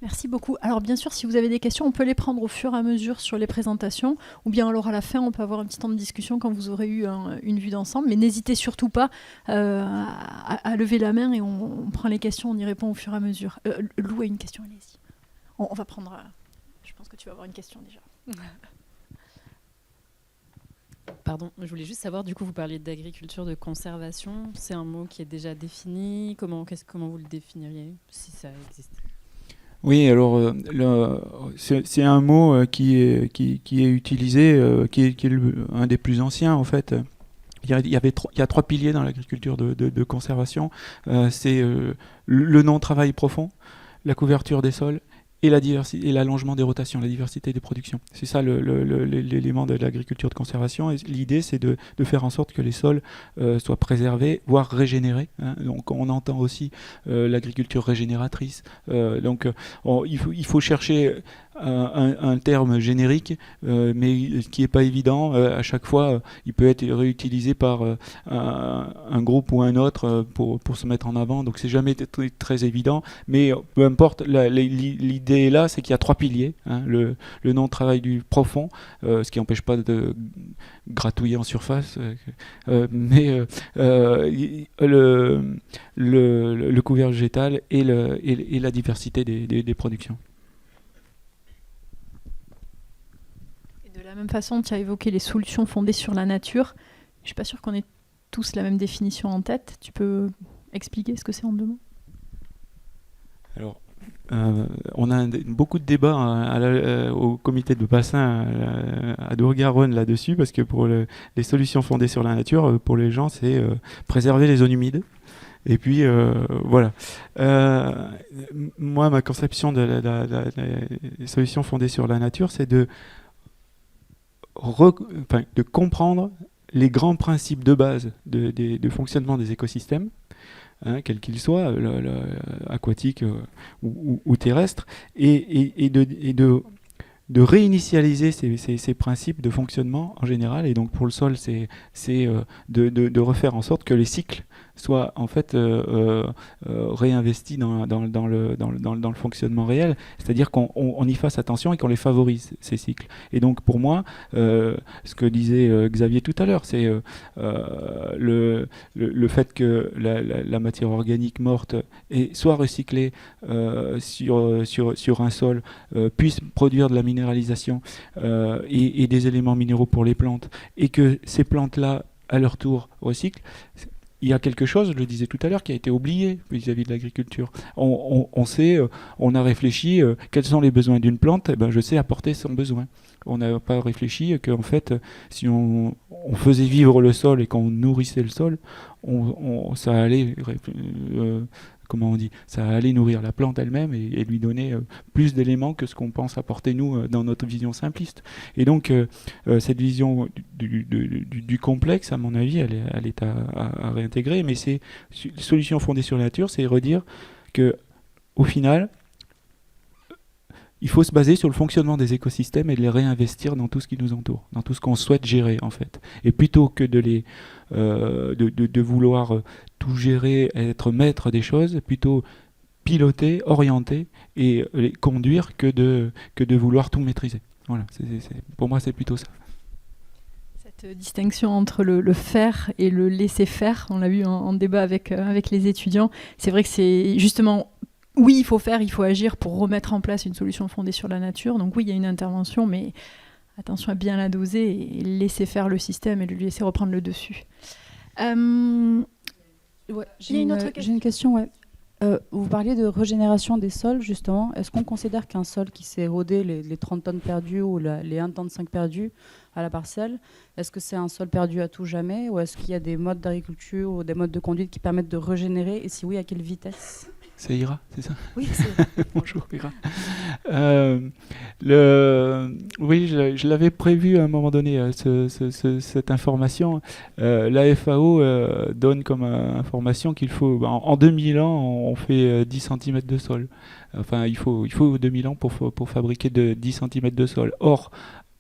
Merci beaucoup. Alors bien sûr, si vous avez des questions, on peut les prendre au fur et à mesure sur les présentations, ou bien alors à la fin, on peut avoir un petit temps de discussion quand vous aurez eu une vue d'ensemble. Mais n'hésitez surtout pas à lever la main, et on prend les questions, on y répond au fur et à mesure. Lou a une question, allez-y. On va prendre... je pense que tu vas avoir une question déjà. Pardon, je voulais juste savoir, du coup, vous parliez d'agriculture de conservation. C'est un mot qui est déjà défini. Comment vous le définiriez, si ça existe ? Oui, alors c'est un mot qui est utilisé, qui est un des plus anciens en fait. Il y a trois piliers dans l'agriculture de conservation. C'est le non-travail profond, la couverture des sols et l'allongement des rotations, la diversité des productions. C'est ça l'élément de l'agriculture de conservation. Et l'idée, c'est de faire en sorte que les sols soient préservés, voire régénérés, hein. Donc on entend aussi l'agriculture régénératrice. Donc il faut chercher un terme générique, mais qui n'est pas évident. À chaque fois, il peut être réutilisé par un groupe ou un autre pour se mettre en avant. Donc c'est jamais très évident. Mais peu importe, l'idée là, c'est qu'il y a trois piliers, hein, le non-travail du profond, ce qui n'empêche pas de gratouiller en surface, mais le couvert végétal et la diversité des productions. De la même façon, tu as évoqué les solutions fondées sur la nature. Je ne suis pas sûre qu'on ait tous la même définition en tête. Tu peux expliquer ce que c'est en deux mots ? Alors, On a beaucoup de débats au comité de bassin à Dour-Garonne là-dessus, parce que pour les solutions fondées sur la nature, pour les gens, c'est préserver les zones humides. Et puis, voilà. Moi, ma conception des solutions fondées sur la nature, c'est de comprendre les grands principes de base de fonctionnement des écosystèmes, quels qu'ils soient, aquatiques ou terrestres, et de réinitialiser ces principes de fonctionnement en général. Et donc pour le sol, c'est de refaire en sorte que les cycles soient en fait réinvestis dans le fonctionnement réel, c'est-à-dire qu'on y fasse attention et qu'on les favorise, ces cycles. Et donc pour moi, ce que disait Xavier tout à l'heure, c'est le fait que la matière organique morte soit recyclée sur un sol, puisse produire de la minéralisation et des éléments minéraux pour les plantes, et que ces plantes-là, à leur tour, recyclent. Il y a quelque chose, je le disais tout à l'heure, qui a été oublié vis-à-vis de l'agriculture. On sait, on a réfléchi, quels sont les besoins d'une plante, et ben je sais apporter son besoin. On n'a pas réfléchi qu'en fait, si on faisait vivre le sol et qu'on nourrissait le sol, ça allait... comment on dit, ça allait nourrir la plante elle-même et lui donner plus d'éléments que ce qu'on pense apporter nous dans notre vision simpliste. Et donc cette vision du complexe, à mon avis, elle est à réintégrer, mais c'est solution fondée sur la nature, c'est redire que au final, il faut se baser sur le fonctionnement des écosystèmes et de les réinvestir dans tout ce qui nous entoure, dans tout ce qu'on souhaite gérer en fait. Et plutôt que de vouloir tout gérer, être maître des choses, plutôt piloter, orienter et les conduire que de vouloir tout maîtriser. Voilà, pour moi c'est plutôt ça. Cette distinction entre le faire et le laisser faire, on l'a vu en débat avec les étudiants, c'est vrai que c'est justement... Oui, il faut faire, il faut agir pour remettre en place une solution fondée sur la nature. Donc oui, il y a une intervention, mais attention à bien la doser et laisser faire le système et lui laisser reprendre le dessus. J'ai une question. Ouais. Vous parliez de régénération des sols, justement. Est-ce qu'on considère qu'un sol qui s'est érodé, les 30 tonnes perdues ou les 1 tonne 5 perdues à la parcelle, est-ce que c'est un sol perdu à tout jamais, ou est-ce qu'il y a des modes d'agriculture ou des modes de conduite qui permettent de régénérer, et si oui, à quelle vitesse ? C'est Ira, c'est ça? Oui, c'est... Bonjour Ira. Oui, je l'avais prévu à un moment donné, cette information. La FAO donne comme information qu'il faut, en 2000 ans, on fait 10 cm de sol. Enfin, il faut 2000 ans pour fabriquer 10 cm de sol. Or,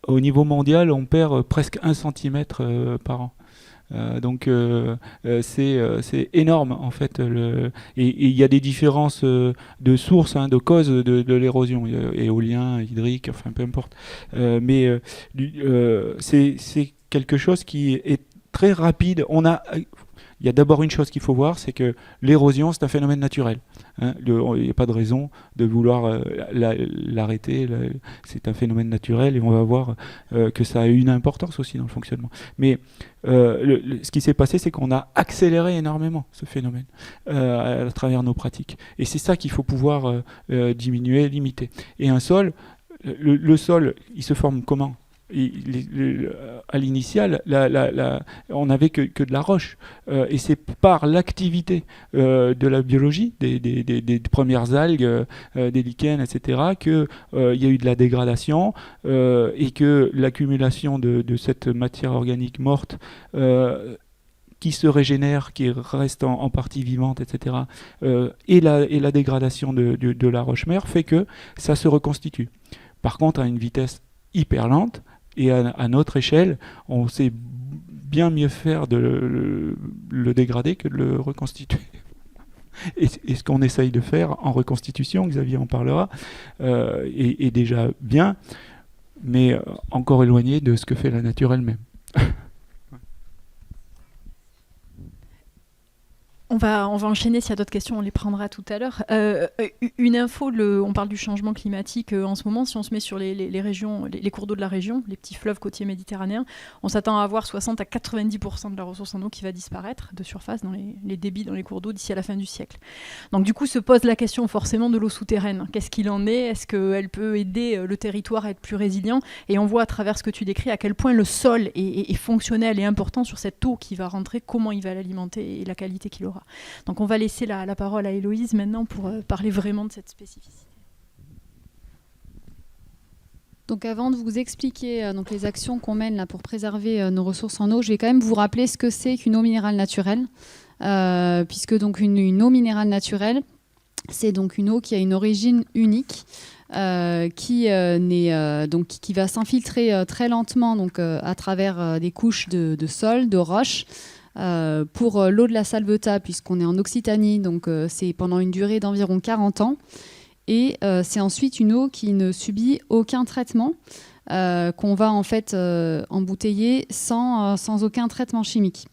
au niveau mondial, on perd presque 1 cm par an. Donc c'est énorme en fait, et il y a des différences de sources, de causes de l'érosion, éolien, hydrique, enfin peu importe, mais c'est quelque chose qui est très rapide. Il y a d'abord une chose qu'il faut voir, c'est que l'érosion, c'est un phénomène naturel. Il n'y a pas de raison de vouloir l'arrêter. C'est un phénomène naturel et on va voir que ça a une importance aussi dans le fonctionnement. Mais ce qui s'est passé, c'est qu'on a accéléré énormément ce phénomène à travers nos pratiques. Et c'est ça qu'il faut pouvoir diminuer, limiter. Et un sol, le sol, il se forme comment ? À l'initiale, on n'avait que de la roche, et c'est par l'activité de la biologie, des premières algues, des lichens, etc., qu'il y a eu de la dégradation, et que l'accumulation de cette matière organique morte qui se régénère, qui reste en partie vivante, etc., et la dégradation de la roche-mère fait que ça se reconstitue. Par contre, à une vitesse hyper lente, et à notre échelle, on sait bien mieux faire de le dégrader que de le reconstituer. Et ce qu'on essaye de faire en reconstitution, Xavier en parlera, est déjà bien, mais encore éloigné de ce que fait la nature elle-même. On va enchaîner, s'il y a d'autres questions, on les prendra tout à l'heure. Une info, on parle du changement climatique en ce moment. Si on se met sur les régions, les cours d'eau de la région, les petits fleuves côtiers méditerranéens, on s'attend à avoir 60 à 90% de la ressource en eau qui va disparaître de surface dans les débits dans les cours d'eau d'ici à la fin du siècle. Donc du coup se pose la question forcément de l'eau souterraine. Qu'est-ce qu'il en est? Est-ce qu'elle peut aider le territoire à être plus résilient? Et on voit à travers ce que tu décris à quel point le sol est fonctionnel et important sur cette eau qui va rentrer, comment il va l'alimenter et la qualité qu'il aura. Donc on va laisser la parole à Héloïse maintenant pour parler vraiment de cette spécificité. Donc avant de vous expliquer donc les actions qu'on mène là, pour préserver nos ressources en eau, je vais quand même vous rappeler ce que c'est qu'une eau minérale naturelle. Puisque donc une eau minérale naturelle, c'est donc une eau qui a une origine unique, qui va s'infiltrer très lentement donc, à travers des couches de sol, de roches. Pour l'eau de la Salvetat, puisqu'on est en Occitanie, donc c'est pendant une durée d'environ 40 ans. Et c'est ensuite une eau qui ne subit aucun traitement, qu'on va en fait embouteiller sans aucun traitement chimique.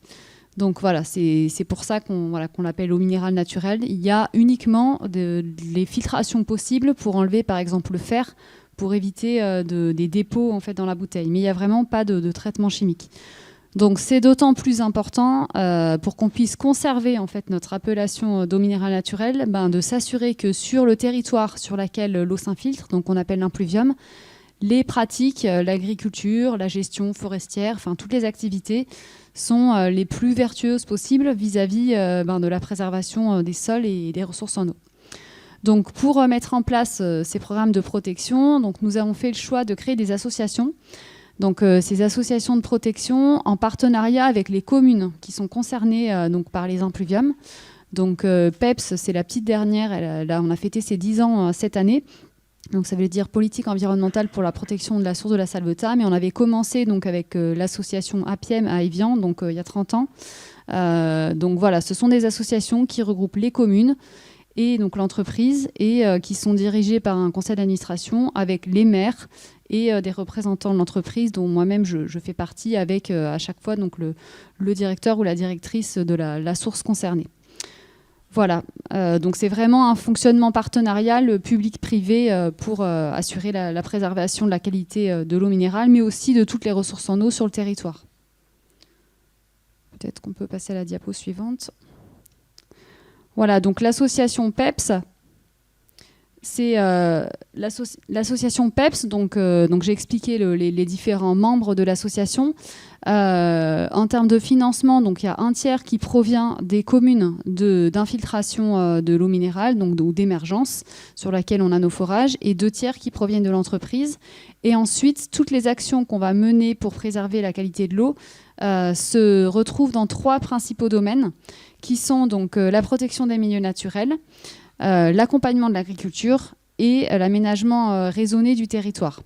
Donc voilà, c'est pour ça qu'on l'appelle eau minérale naturelle. Il y a uniquement les filtrations possibles pour enlever par exemple le fer, pour éviter des dépôts en fait, dans la bouteille. Mais il n'y a vraiment pas de traitement chimique. Donc c'est d'autant plus important pour qu'on puisse conserver en fait, notre appellation d'eau minérale naturelle, de s'assurer que sur le territoire sur lequel l'eau s'infiltre, donc on appelle l'impluvium, les pratiques, l'agriculture, la gestion forestière, enfin toutes les activités sont les plus vertueuses possibles vis-à-vis de la préservation des sols et des ressources en eau. Donc pour mettre en place ces programmes de protection, donc, nous avons fait le choix de créer des associations. Donc ces associations de protection en partenariat avec les communes qui sont concernées donc, par les impluviums. Donc PEPS, c'est la petite dernière, on a fêté ses 10 ans cette année. Donc ça veut dire politique environnementale pour la protection de la source de la Salvetat, mais on avait commencé donc avec l'association APIEM à Évian, donc il y a 30 ans. Donc voilà, ce sont des associations qui regroupent les communes et donc l'entreprise et qui sont dirigées par un conseil d'administration avec les maires et des représentants de l'entreprise dont moi-même je fais partie avec à chaque fois donc le directeur ou la directrice de la source concernée. Voilà, donc c'est vraiment un fonctionnement partenarial public-privé pour assurer la préservation de la qualité de l'eau minérale, mais aussi de toutes les ressources en eau sur le territoire. Peut-être qu'on peut passer à la diapo suivante. Voilà, donc l'association PEPS, c'est l'association PEPS, donc j'ai expliqué les différents membres de l'association. En termes de financement, donc il y a un tiers qui provient des communes d'infiltration de l'eau minérale, donc d'émergence, sur laquelle on a nos forages, et 2 tiers qui proviennent de l'entreprise. Et ensuite, toutes les actions qu'on va mener pour préserver la qualité de l'eau se retrouvent dans 3 principaux domaines, qui sont donc la protection des milieux naturels, l'accompagnement de l'agriculture et l'aménagement raisonné du territoire.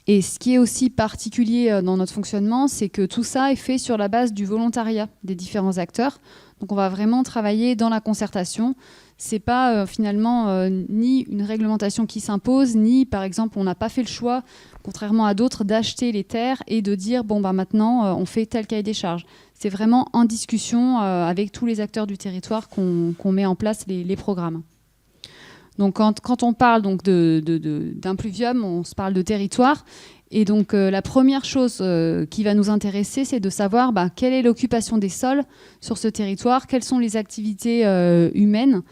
Et ce qui est aussi particulier dans notre fonctionnement, c'est que tout ça est fait sur la base du volontariat des différents acteurs. Donc on va vraiment travailler dans la concertation. C'est pas finalement ni une réglementation qui s'impose, ni par exemple on n'a pas fait le choix, contrairement à d'autres, d'acheter les terres et de dire bon maintenant on fait tel cahier des charges. C'est vraiment en discussion avec tous les acteurs du territoire qu'on met en place les programmes. Donc quand on parle donc d'impluvium, on se parle de territoire. Et donc la première chose qui va nous intéresser, c'est de savoir quelle est l'occupation des sols sur ce territoire, quelles sont les activités humaines.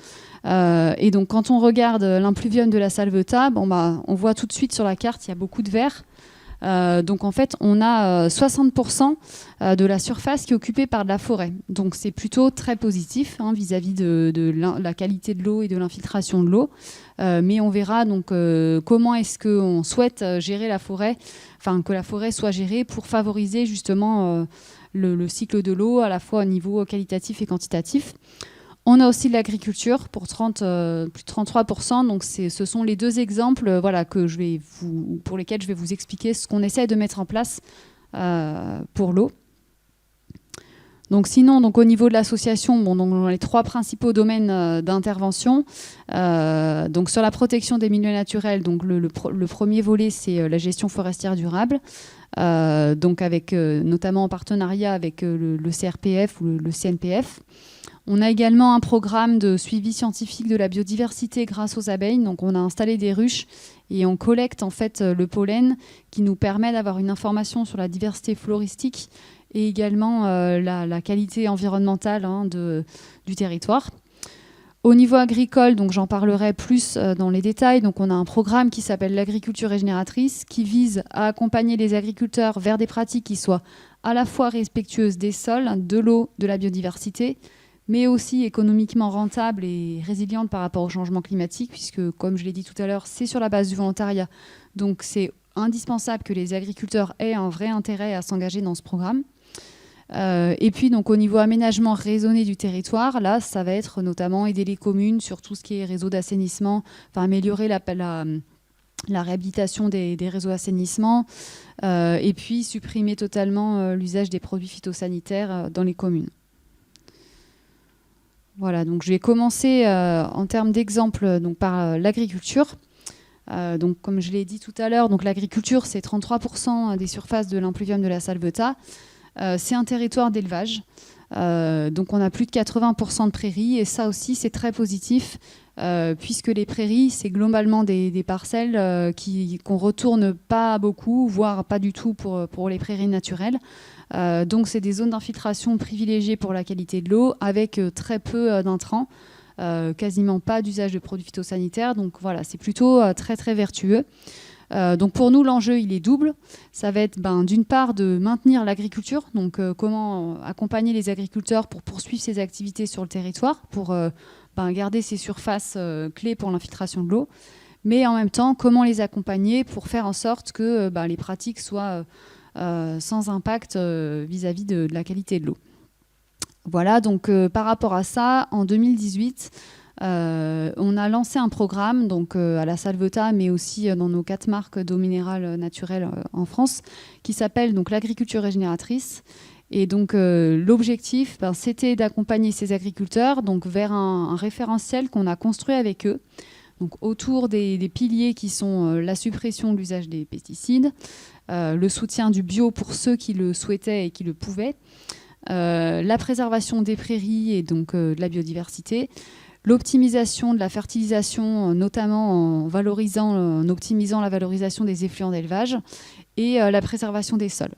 Et donc quand on regarde l'impluvium de la Salvetat, on voit tout de suite sur la carte, il y a beaucoup de vert. Donc en fait, on a 60% de la surface qui est occupée par de la forêt. Donc c'est plutôt très positif vis-à-vis de la qualité de l'eau et de l'infiltration de l'eau. Mais on verra donc comment est-ce qu'on souhaite gérer la forêt, enfin que la forêt soit gérée pour favoriser justement le cycle de l'eau à la fois au niveau qualitatif et quantitatif. On a aussi de l'agriculture pour plus de 33%. Donc ce sont les 2 exemples pour lesquels je vais vous expliquer ce qu'on essaie de mettre en place pour l'eau. Donc sinon, donc, au niveau de l'association, dans les 3 principaux domaines d'intervention, donc sur la protection des milieux naturels, donc le premier volet, c'est la gestion forestière durable, donc avec, notamment en partenariat avec le CRPF ou le CNPF. On a également un programme de suivi scientifique de la biodiversité grâce aux abeilles. Donc, on a installé des ruches et on collecte en fait le pollen qui nous permet d'avoir une information sur la diversité floristique et également la qualité environnementale du territoire. Au niveau agricole, donc j'en parlerai plus dans les détails. Donc, on a un programme qui s'appelle l'agriculture régénératrice qui vise à accompagner les agriculteurs vers des pratiques qui soient à la fois respectueuses des sols, de l'eau, de la biodiversité, mais aussi économiquement rentables et résilientes par rapport au changement climatique, puisque, comme je l'ai dit tout à l'heure, c'est sur la base du volontariat. Donc, c'est indispensable que les agriculteurs aient un vrai intérêt à s'engager dans ce programme. Et puis, donc, au niveau aménagement raisonné du territoire, là, ça va être notamment aider les communes sur tout ce qui est réseau d'assainissement, enfin, améliorer la réhabilitation des réseaux d'assainissement, et puis supprimer totalement l'usage des produits phytosanitaires dans les communes. Voilà, donc je vais commencer en termes d'exemple par l'agriculture. Donc, comme je l'ai dit tout à l'heure, donc l'agriculture, c'est 33% des surfaces de l'impluvium de la Salvetat. C'est un territoire d'élevage. Donc, on a plus de 80% de prairies. Et ça aussi, c'est très positif, puisque les prairies, c'est globalement des parcelles qu'on retourne pas beaucoup, voire pas du tout pour les prairies naturelles. Donc, c'est des zones d'infiltration privilégiées pour la qualité de l'eau, avec très peu d'intrants, quasiment pas d'usage de produits phytosanitaires. Donc, voilà, c'est plutôt très, très vertueux. Donc, pour nous, l'enjeu, il est double. Ça va être d'une part de maintenir l'agriculture, donc comment accompagner les agriculteurs pour poursuivre ces activités sur le territoire, pour garder ces surfaces clés pour l'infiltration de l'eau, mais en même temps, comment les accompagner pour faire en sorte que les pratiques soient sans impact vis-à-vis de la qualité de l'eau. Voilà, donc par rapport à ça, en 2018, on a lancé un programme donc, à la Salvetat, mais aussi dans nos 4 marques d'eau minérale naturelle en France, qui s'appelle donc l'agriculture régénératrice. Et donc l'objectif, c'était d'accompagner ces agriculteurs donc, vers un référentiel qu'on a construit avec eux, donc, autour des piliers qui sont la suppression de l'usage des pesticides, le soutien du bio pour ceux qui le souhaitaient et qui le pouvaient, la préservation des prairies et donc de la biodiversité, l'optimisation de la fertilisation, notamment en optimisant la valorisation des effluents d'élevage, et la préservation des sols.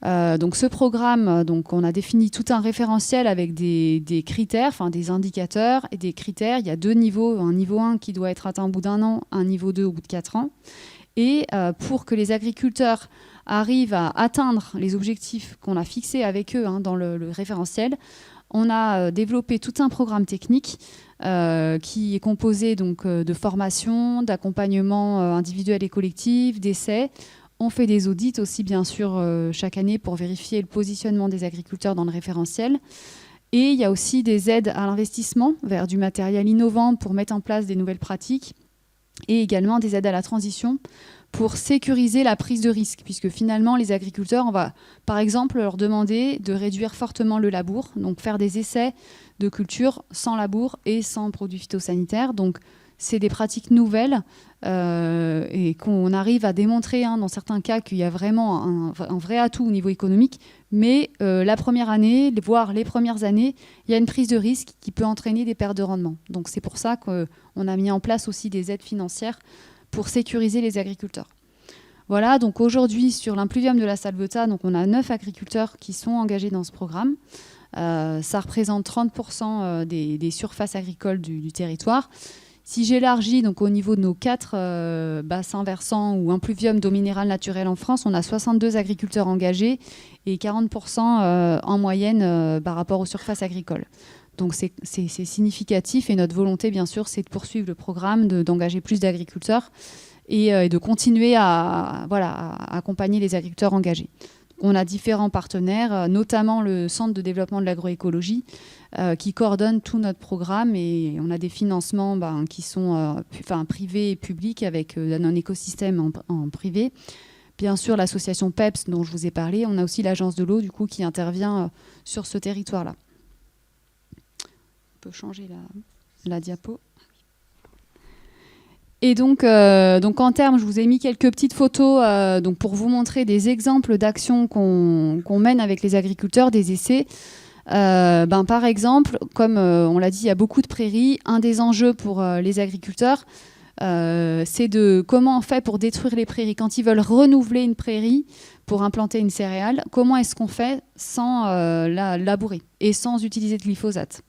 Donc ce programme, donc on a défini tout un référentiel avec des critères, enfin des indicateurs et des critères. Il y a 2 niveaux, un niveau 1 qui doit être atteint au bout d'1 an, un niveau 2 au bout de 4 ans. Et pour que les agriculteurs arrivent à atteindre les objectifs qu'on a fixés avec eux dans le référentiel, on a développé tout un programme technique qui est composé donc, de formation, d'accompagnement individuel et collectif, d'essais. On fait des audits aussi, bien sûr, chaque année pour vérifier le positionnement des agriculteurs dans le référentiel. Et il y a aussi des aides à l'investissement vers du matériel innovant pour mettre en place des nouvelles pratiques, et également des aides à la transition pour sécuriser la prise de risque, puisque finalement, les agriculteurs, on va par exemple leur demander de réduire fortement le labour, donc faire des essais de culture sans labour et sans produits phytosanitaires. Donc, c'est des pratiques nouvelles et qu'on arrive à démontrer dans certains cas qu'il y a vraiment un vrai atout au niveau économique. Mais la première année, voire les premières années, il y a une prise de risque qui peut entraîner des pertes de rendement. Donc c'est pour ça qu'on a mis en place aussi des aides financières pour sécuriser les agriculteurs. Voilà, donc aujourd'hui sur l'impluvium de la Salvetat, donc on a 9 agriculteurs qui sont engagés dans ce programme. Ça représente 30% des surfaces agricoles du territoire. Si j'élargis donc au niveau de nos 4 bassins versants ou impluvium d'eau minérale naturelle en France, on a 62 agriculteurs engagés et 40% en moyenne par rapport aux surfaces agricoles. Donc c'est significatif et notre volonté, bien sûr, c'est de poursuivre le programme, d'engager plus d'agriculteurs et de continuer à accompagner les agriculteurs engagés. On a différents partenaires, notamment le Centre de développement de l'agroécologie, qui coordonne tout notre programme, et on a des financements qui sont privés et publics avec un écosystème en privé. Bien sûr, l'association PEPS dont je vous ai parlé. On a aussi l'agence de l'eau du coup, qui intervient sur ce territoire-là. On peut changer la diapo. Et donc en termes, je vous ai mis quelques petites photos donc pour vous montrer des exemples d'actions qu'on mène avec les agriculteurs, des essais. Par exemple, comme on l'a dit, il y a beaucoup de prairies. Un des enjeux pour les agriculteurs, c'est de comment on fait pour détruire les prairies. Quand ils veulent renouveler une prairie pour implanter une céréale, comment est-ce qu'on fait sans la labourer et sans utiliser de glyphosate?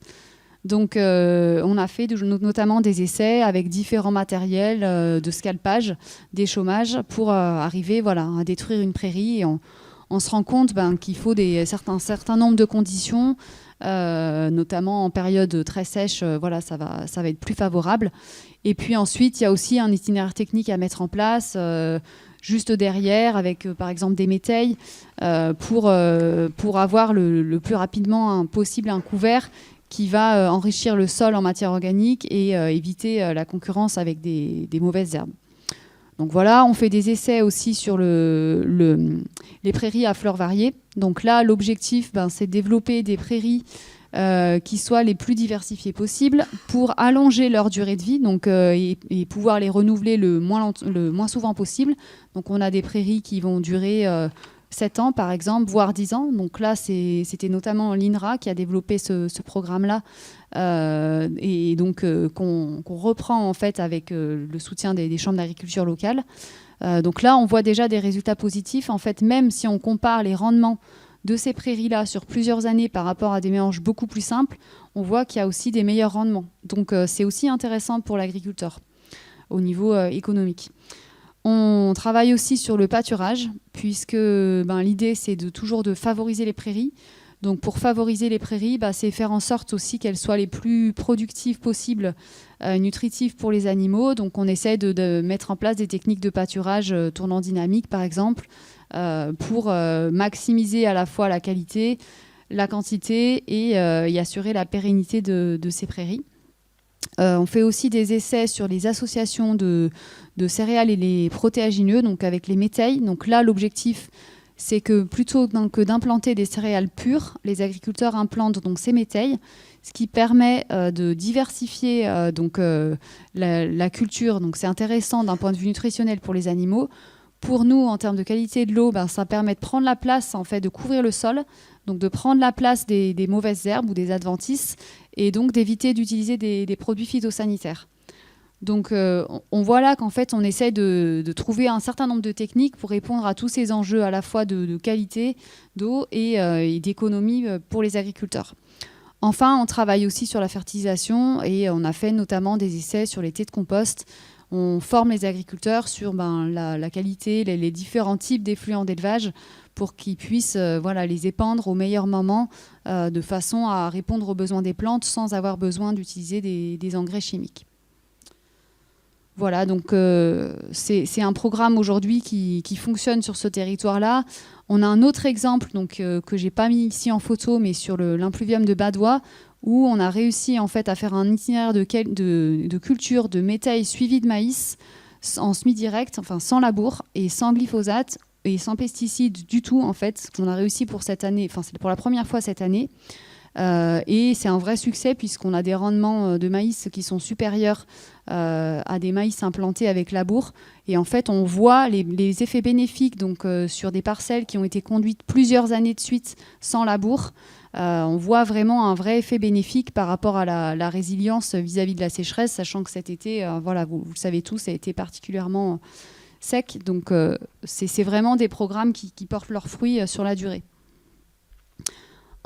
Donc, on a fait notamment des essais avec différents matériels de scalpage, d'échauffage pour arriver à détruire une prairie. Et on se rend compte qu'il faut un certain nombre de conditions, notamment en période très sèche, ça va être plus favorable. Et puis ensuite, il y a aussi un itinéraire technique à mettre en place juste derrière, avec par exemple des métailles, pour avoir le plus rapidement possible un couvert qui va enrichir le sol en matière organique et éviter la concurrence avec des mauvaises herbes. Donc voilà, on fait des essais aussi sur les prairies à fleurs variées. Donc là, l'objectif, c'est de développer des prairies qui soient les plus diversifiées possibles pour allonger leur durée de vie et pouvoir les renouveler le moins souvent possible. Donc on a des prairies qui vont durer 7 ans par exemple, voire 10 ans. Donc là, c'était notamment l'INRA qui a développé ce programme-là et donc qu'on reprend en fait avec le soutien des chambres d'agriculture locales. Donc là, on voit déjà des résultats positifs. En fait, même si on compare les rendements de ces prairies-là sur plusieurs années par rapport à des mélanges beaucoup plus simples, on voit qu'il y a aussi des meilleurs rendements. Donc c'est aussi intéressant pour l'agriculteur au niveau économique. On travaille aussi sur le pâturage, puisque l'idée, c'est toujours de favoriser les prairies. Donc pour favoriser les prairies, c'est faire en sorte aussi qu'elles soient les plus productives possibles, nutritives pour les animaux. Donc on essaie de mettre en place des techniques de pâturage tournant dynamique, par exemple, pour maximiser à la fois la qualité, la quantité et y assurer la pérennité de ces prairies. On fait aussi des essais sur les associations de céréales et les protéagineux, donc avec les métailles. Donc là, l'objectif, c'est que plutôt que d'implanter des céréales pures, les agriculteurs implantent donc ces métailles, ce qui permet de diversifier la culture. Donc c'est intéressant d'un point de vue nutritionnel pour les animaux. Pour nous, en termes de qualité de l'eau, ça permet de prendre la place, en fait, de couvrir le sol, donc de prendre la place des mauvaises herbes ou des adventices, et donc d'éviter d'utiliser des produits phytosanitaires. Donc on voit là qu'en fait, on essaie de trouver un certain nombre de techniques pour répondre à tous ces enjeux à la fois de qualité d'eau et d'économie pour les agriculteurs. Enfin, on travaille aussi sur la fertilisation et on a fait notamment des essais sur les tés de compost. On forme les agriculteurs sur la qualité, les différents types d'effluents d'élevage pour qu'ils puissent les épandre au meilleur moment de façon à répondre aux besoins des plantes sans avoir besoin d'utiliser des engrais chimiques. Voilà, donc c'est un programme aujourd'hui qui fonctionne sur ce territoire-là. On a un autre exemple que je n'ai pas mis ici en photo, mais sur l'impluvium de Badois, où on a réussi en fait à faire un itinéraire de culture de métailles suivi de maïs en semi-direct, enfin sans labour et sans glyphosate et sans pesticides du tout en fait, qu'on a réussi pour cette année, enfin c'est pour la première fois cette année. Et c'est un vrai succès puisqu'on a des rendements de maïs qui sont supérieurs à des maïs implantés avec labour. Et en fait, on voit les effets bénéfiques sur des parcelles qui ont été conduites plusieurs années de suite sans labour. On voit vraiment un vrai effet bénéfique par rapport à la résilience vis-à-vis de la sécheresse, sachant que cet été, vous le savez tous, ça a été particulièrement sec. Donc, c'est vraiment des programmes qui portent leurs fruits sur la durée.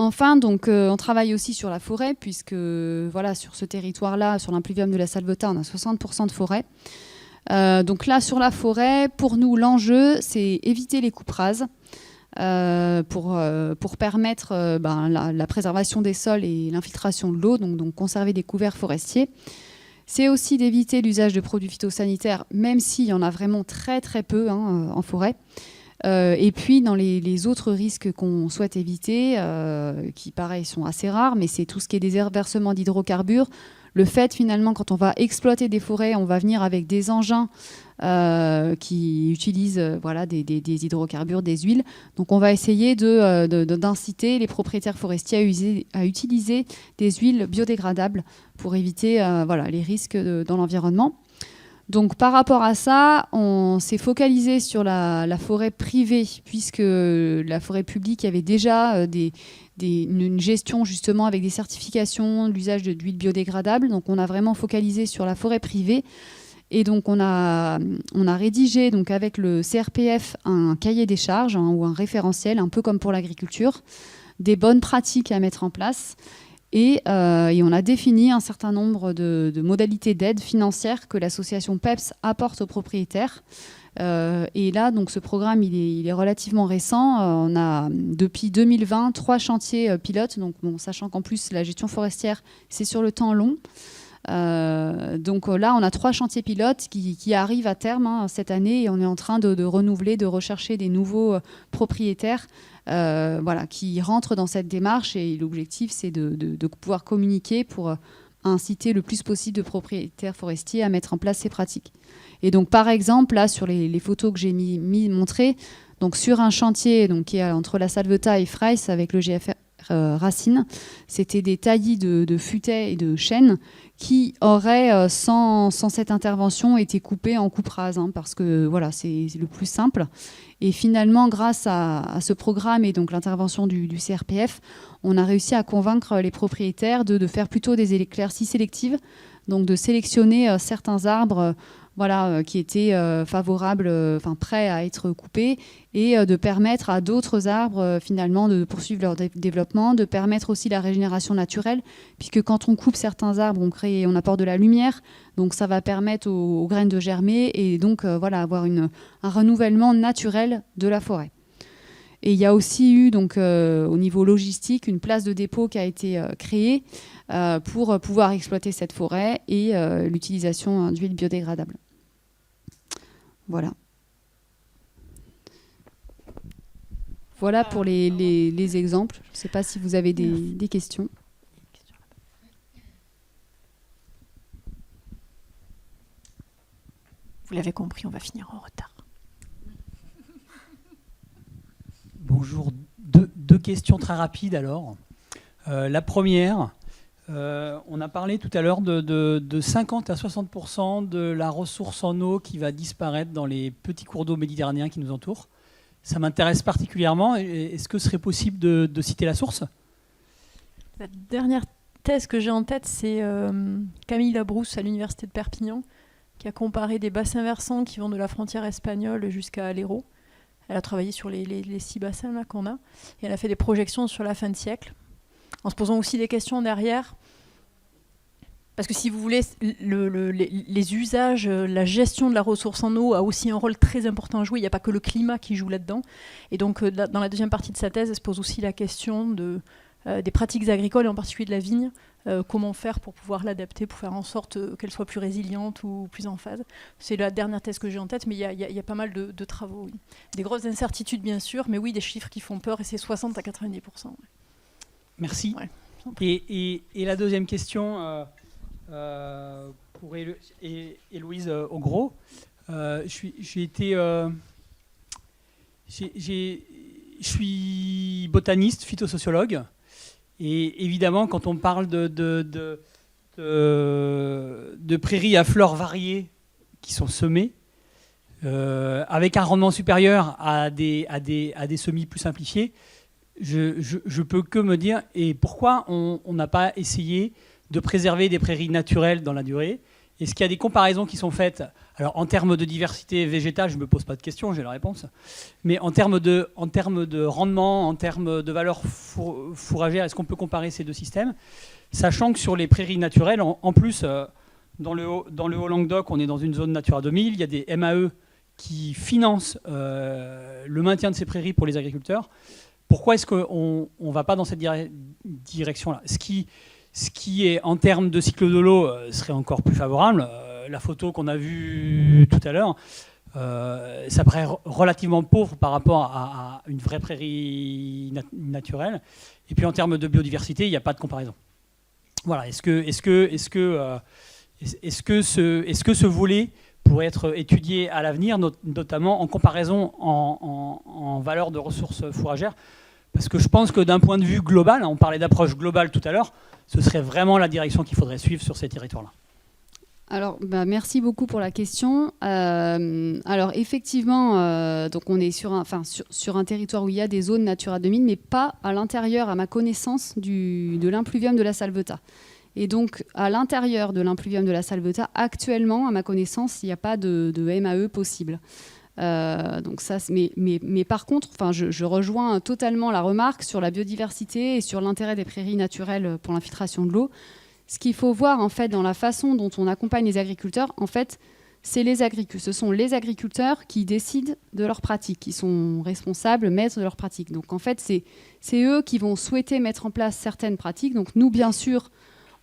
Enfin, on travaille aussi sur la forêt, puisque sur ce territoire-là, sur l'impluvium de la Salvetat, on a 60% de forêt. Donc là, sur la forêt, pour nous, l'enjeu, c'est éviter les coupes rases pour permettre la préservation des sols et l'infiltration de l'eau, donc conserver des couverts forestiers. C'est aussi d'éviter l'usage de produits phytosanitaires, même s'il y en a vraiment très très peu en forêt. Et puis dans les autres risques qu'on souhaite éviter, qui pareil sont assez rares, mais c'est tout ce qui est déversements d'hydrocarbures. Le fait finalement, quand on va exploiter des forêts, on va venir avec des engins qui utilisent des hydrocarbures, des huiles. Donc on va essayer d'inciter les propriétaires forestiers à utiliser des huiles biodégradables pour éviter les risques dans l'environnement. Donc par rapport à ça, on s'est focalisé sur la forêt privée, puisque la forêt publique avait déjà une gestion justement avec des certifications, l'usage d'huile biodégradable. Donc on a vraiment focalisé sur la forêt privée. Et donc on a rédigé donc, avec le CRPF un cahier des charges ou un référentiel, un peu comme pour l'agriculture, des bonnes pratiques à mettre en place. Et on a défini un certain nombre de modalités d'aide financière que l'association PEPS apporte aux propriétaires. Et là, donc, ce programme, il est relativement récent. On a, depuis 2020, 3 chantiers pilotes. Donc, bon, sachant qu'en plus, la gestion forestière, c'est sur le temps long. Donc là, on a 3 chantiers pilotes qui arrivent à terme cette année. Et on est en train de renouveler, de rechercher des nouveaux propriétaires qui rentrent dans cette démarche. Et l'objectif, c'est de pouvoir communiquer pour inciter le plus possible de propriétaires forestiers à mettre en place ces pratiques. Et donc, par exemple, là, sur les photos que j'ai montrées, donc sur un chantier donc, qui est entre la Salvetat et Freyss avec le GFR Racine, c'était des taillis de futaies et de chênes qui auraient, sans cette intervention, été coupés en coupe rase, parce que voilà, c'est le plus simple. Et finalement, grâce à ce programme et donc l'intervention du CRPF, on a réussi à convaincre les propriétaires de faire plutôt des éclaircies sélectives, donc de sélectionner certains arbres qui étaient favorables, prêts à être coupés, et de permettre à d'autres arbres finalement de poursuivre leur développement, de permettre aussi la régénération naturelle, puisque quand on coupe certains arbres, on apporte de la lumière, donc ça va permettre aux graines de germer et donc avoir un renouvellement naturel de la forêt. Et il y a aussi eu donc, au niveau logistique une place de dépôt qui a été créée pour pouvoir exploiter cette forêt et l'utilisation d'huile biodégradable. Voilà pour les exemples. Je ne sais pas si vous avez des questions. Vous l'avez compris, on va finir en retard. Bonjour. Deux questions très rapides alors. La première, on a parlé tout à l'heure de 50 à 60% de la ressource en eau qui va disparaître dans les petits cours d'eau méditerranéens qui nous entourent. Ça m'intéresse particulièrement. Est-ce que ce serait possible de citer la source ? La dernière thèse que j'ai en tête, c'est Camille Labrousse à l'université de Perpignan, qui a comparé des bassins versants qui vont de la frontière espagnole jusqu'à l'Hérault. Elle a travaillé sur les 6 bassins là, qu'on a, et elle a fait des projections sur la fin de siècle, en se posant aussi des questions derrière. Parce que si vous voulez, les usages, la gestion de la ressource en eau a aussi un rôle très important à jouer. Il n'y a pas que le climat qui joue là-dedans. Et donc, dans la deuxième partie de sa thèse, elle se pose aussi la question des pratiques agricoles, et en particulier de la vigne. Comment faire pour pouvoir l'adapter, pour faire en sorte qu'elle soit plus résiliente ou plus en phase. C'est la dernière thèse que j'ai en tête, mais il y a pas mal de travaux. Oui. Des grosses incertitudes, bien sûr, mais oui, des chiffres qui font peur, et c'est 60 à 90%. Ouais. Merci. Ouais. Et la deuxième question, pour Héloïse Augros. Je suis botaniste, phytosociologue. Et évidemment, quand on parle de prairies à fleurs variées qui sont semées, avec un rendement supérieur à des semis plus simplifiés, je peux que me dire, et pourquoi on n'a pas essayé de préserver des prairies naturelles dans la durée ? Est-ce qu'il y a des comparaisons qui sont faites ? Alors, en termes de diversité végétale, je ne me pose pas de questions, j'ai la réponse. Mais en termes de rendement, en termes de valeur fourragère, est-ce qu'on peut comparer ces deux systèmes ? Sachant que sur les prairies naturelles, en plus, dans le Haut-Languedoc, on est dans une zone Natura 2000, il y a des MAE qui financent le maintien de ces prairies pour les agriculteurs. Pourquoi est-ce qu'on ne va pas dans cette direction-là ? Ce qui est, en termes de cycle de l'eau, serait encore plus favorable. La photo qu'on a vue tout à l'heure, ça paraît relativement pauvre par rapport à une vraie prairie naturelle. Et puis en termes de biodiversité, il n'y a pas de comparaison. Voilà. Est-ce que ce volet pourrait être étudié à l'avenir, notamment en comparaison en valeur de ressources fourragères ? Parce que je pense que d'un point de vue global, on parlait d'approche globale tout à l'heure, ce serait vraiment la direction qu'il faudrait suivre sur ces territoires-là. Alors, merci beaucoup pour la question. Alors, effectivement, donc on est sur un territoire où il y a des zones Natura 2000, mais pas à l'intérieur, à ma connaissance, de l'impluvium de la Salvetat. Et donc, à l'intérieur de l'impluvium de la Salvetat, actuellement, à ma connaissance, il n'y a pas de MAE possible. Donc ça, mais par contre, je rejoins totalement la remarque sur la biodiversité et sur l'intérêt des prairies naturelles pour l'infiltration de l'eau. Ce qu'il faut voir en fait dans la façon dont on accompagne les agriculteurs, en fait, ce sont les agriculteurs qui décident de leurs pratiques, qui sont responsables, maîtres de leurs pratiques. Donc en fait, c'est eux qui vont souhaiter mettre en place certaines pratiques. Donc nous, bien sûr,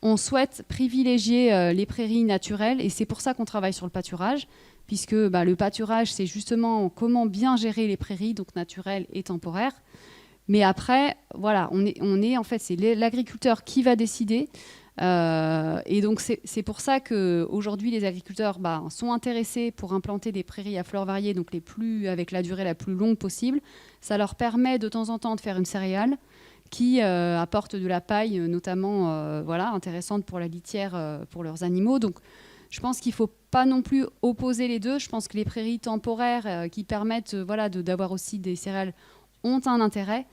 on souhaite privilégier les prairies naturelles et c'est pour ça qu'on travaille sur le pâturage, puisque le pâturage, c'est justement comment bien gérer les prairies, donc naturelles et temporaires. Mais après, voilà, on est en fait, c'est l'agriculteur qui va décider. Et donc c'est pour ça qu'aujourd'hui les agriculteurs sont intéressés pour implanter des prairies à fleurs variées, donc avec la durée la plus longue possible. Ça leur permet de temps en temps de faire une céréale qui apporte de la paille, notamment intéressante pour la litière, pour leurs animaux. Donc je pense qu'il ne faut pas non plus opposer les deux. Je pense que les prairies temporaires qui permettent d'avoir aussi des céréales ont un intérêt.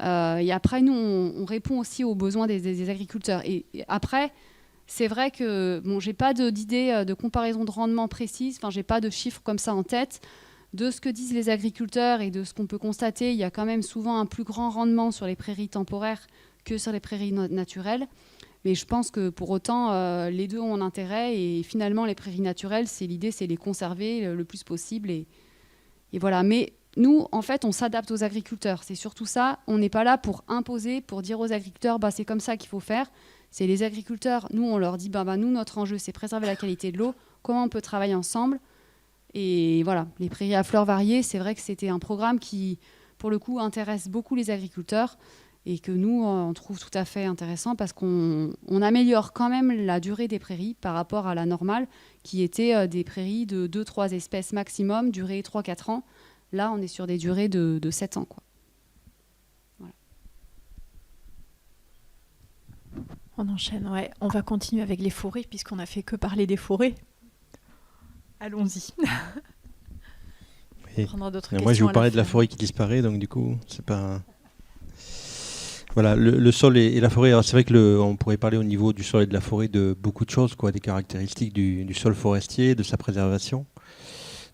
Et après, nous, on répond aussi aux besoins des agriculteurs. Et après, c'est vrai que je n'ai pas d'idée de comparaison de rendement précise. Je n'ai pas de chiffres comme ça en tête. De ce que disent les agriculteurs et de ce qu'on peut constater, il y a quand même souvent un plus grand rendement sur les prairies temporaires que sur les prairies naturelles. Mais je pense que pour autant, les deux ont un intérêt. Et finalement, les prairies naturelles, l'idée, c'est les conserver le plus possible. Et voilà. Mais nous, en fait, on s'adapte aux agriculteurs. C'est surtout ça. On n'est pas là pour imposer, pour dire aux agriculteurs, c'est comme ça qu'il faut faire. C'est les agriculteurs. Nous, on leur dit, nous, notre enjeu, c'est préserver la qualité de l'eau. Comment on peut travailler ensemble ? Et voilà, les prairies à fleurs variées, c'est vrai que c'était un programme qui, pour le coup, intéresse beaucoup les agriculteurs et que nous, on trouve tout à fait intéressant parce qu'on améliore quand même la durée des prairies par rapport à la normale, qui était des prairies de 2-3 espèces maximum, durée 3-4 ans. Là, on est sur des durées de 7 ans, quoi. Voilà. On enchaîne, ouais. On va continuer avec les forêts, puisqu'on n'a fait que parler des forêts. Allons-y. Oui. Moi, je vais vous parler de la forêt qui disparaît, donc du coup, c'est pas... Voilà, le sol et la forêt. Alors, c'est vrai qu'on pourrait parler au niveau du sol et de la forêt de beaucoup de choses, des caractéristiques du sol forestier, de sa préservation.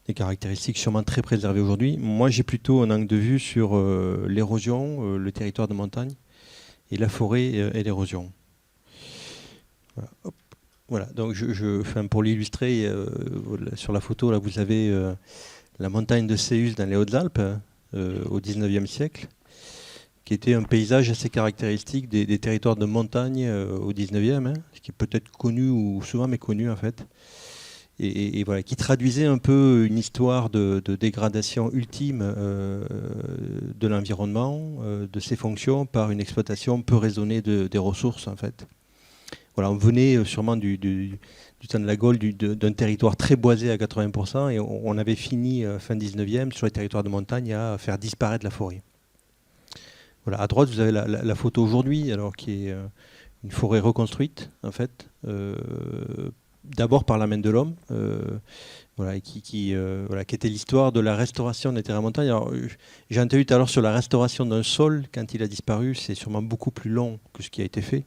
Des caractéristiques sûrement très préservées aujourd'hui. Moi, j'ai plutôt un angle de vue sur l'érosion, le territoire de montagne, et la forêt et l'érosion. Voilà. Hop. Voilà. Donc, pour l'illustrer, sur la photo, là, vous avez la montagne de Céus dans les Hautes-Alpes au XIXe siècle, qui était un paysage assez caractéristique des territoires de montagne au XIXe, ce qui est peut-être connu ou souvent méconnu en fait. Et voilà, qui traduisait un peu une histoire de dégradation ultime de l'environnement, de ses fonctions, par une exploitation peu raisonnée des ressources en fait. Voilà, on venait sûrement du temps de la Gaule, d'un territoire très boisé à 80%, et on avait fini fin 19e sur les territoires de montagne à faire disparaître la forêt. Voilà, à droite vous avez la photo aujourd'hui, alors qui est une forêt reconstruite en fait. D'abord par la main de l'homme, qui était l'histoire de la restauration des terrains montagne. Alors, j'ai entendu tout à l'heure sur la restauration d'un sol, quand il a disparu, c'est sûrement beaucoup plus long que ce qui a été fait.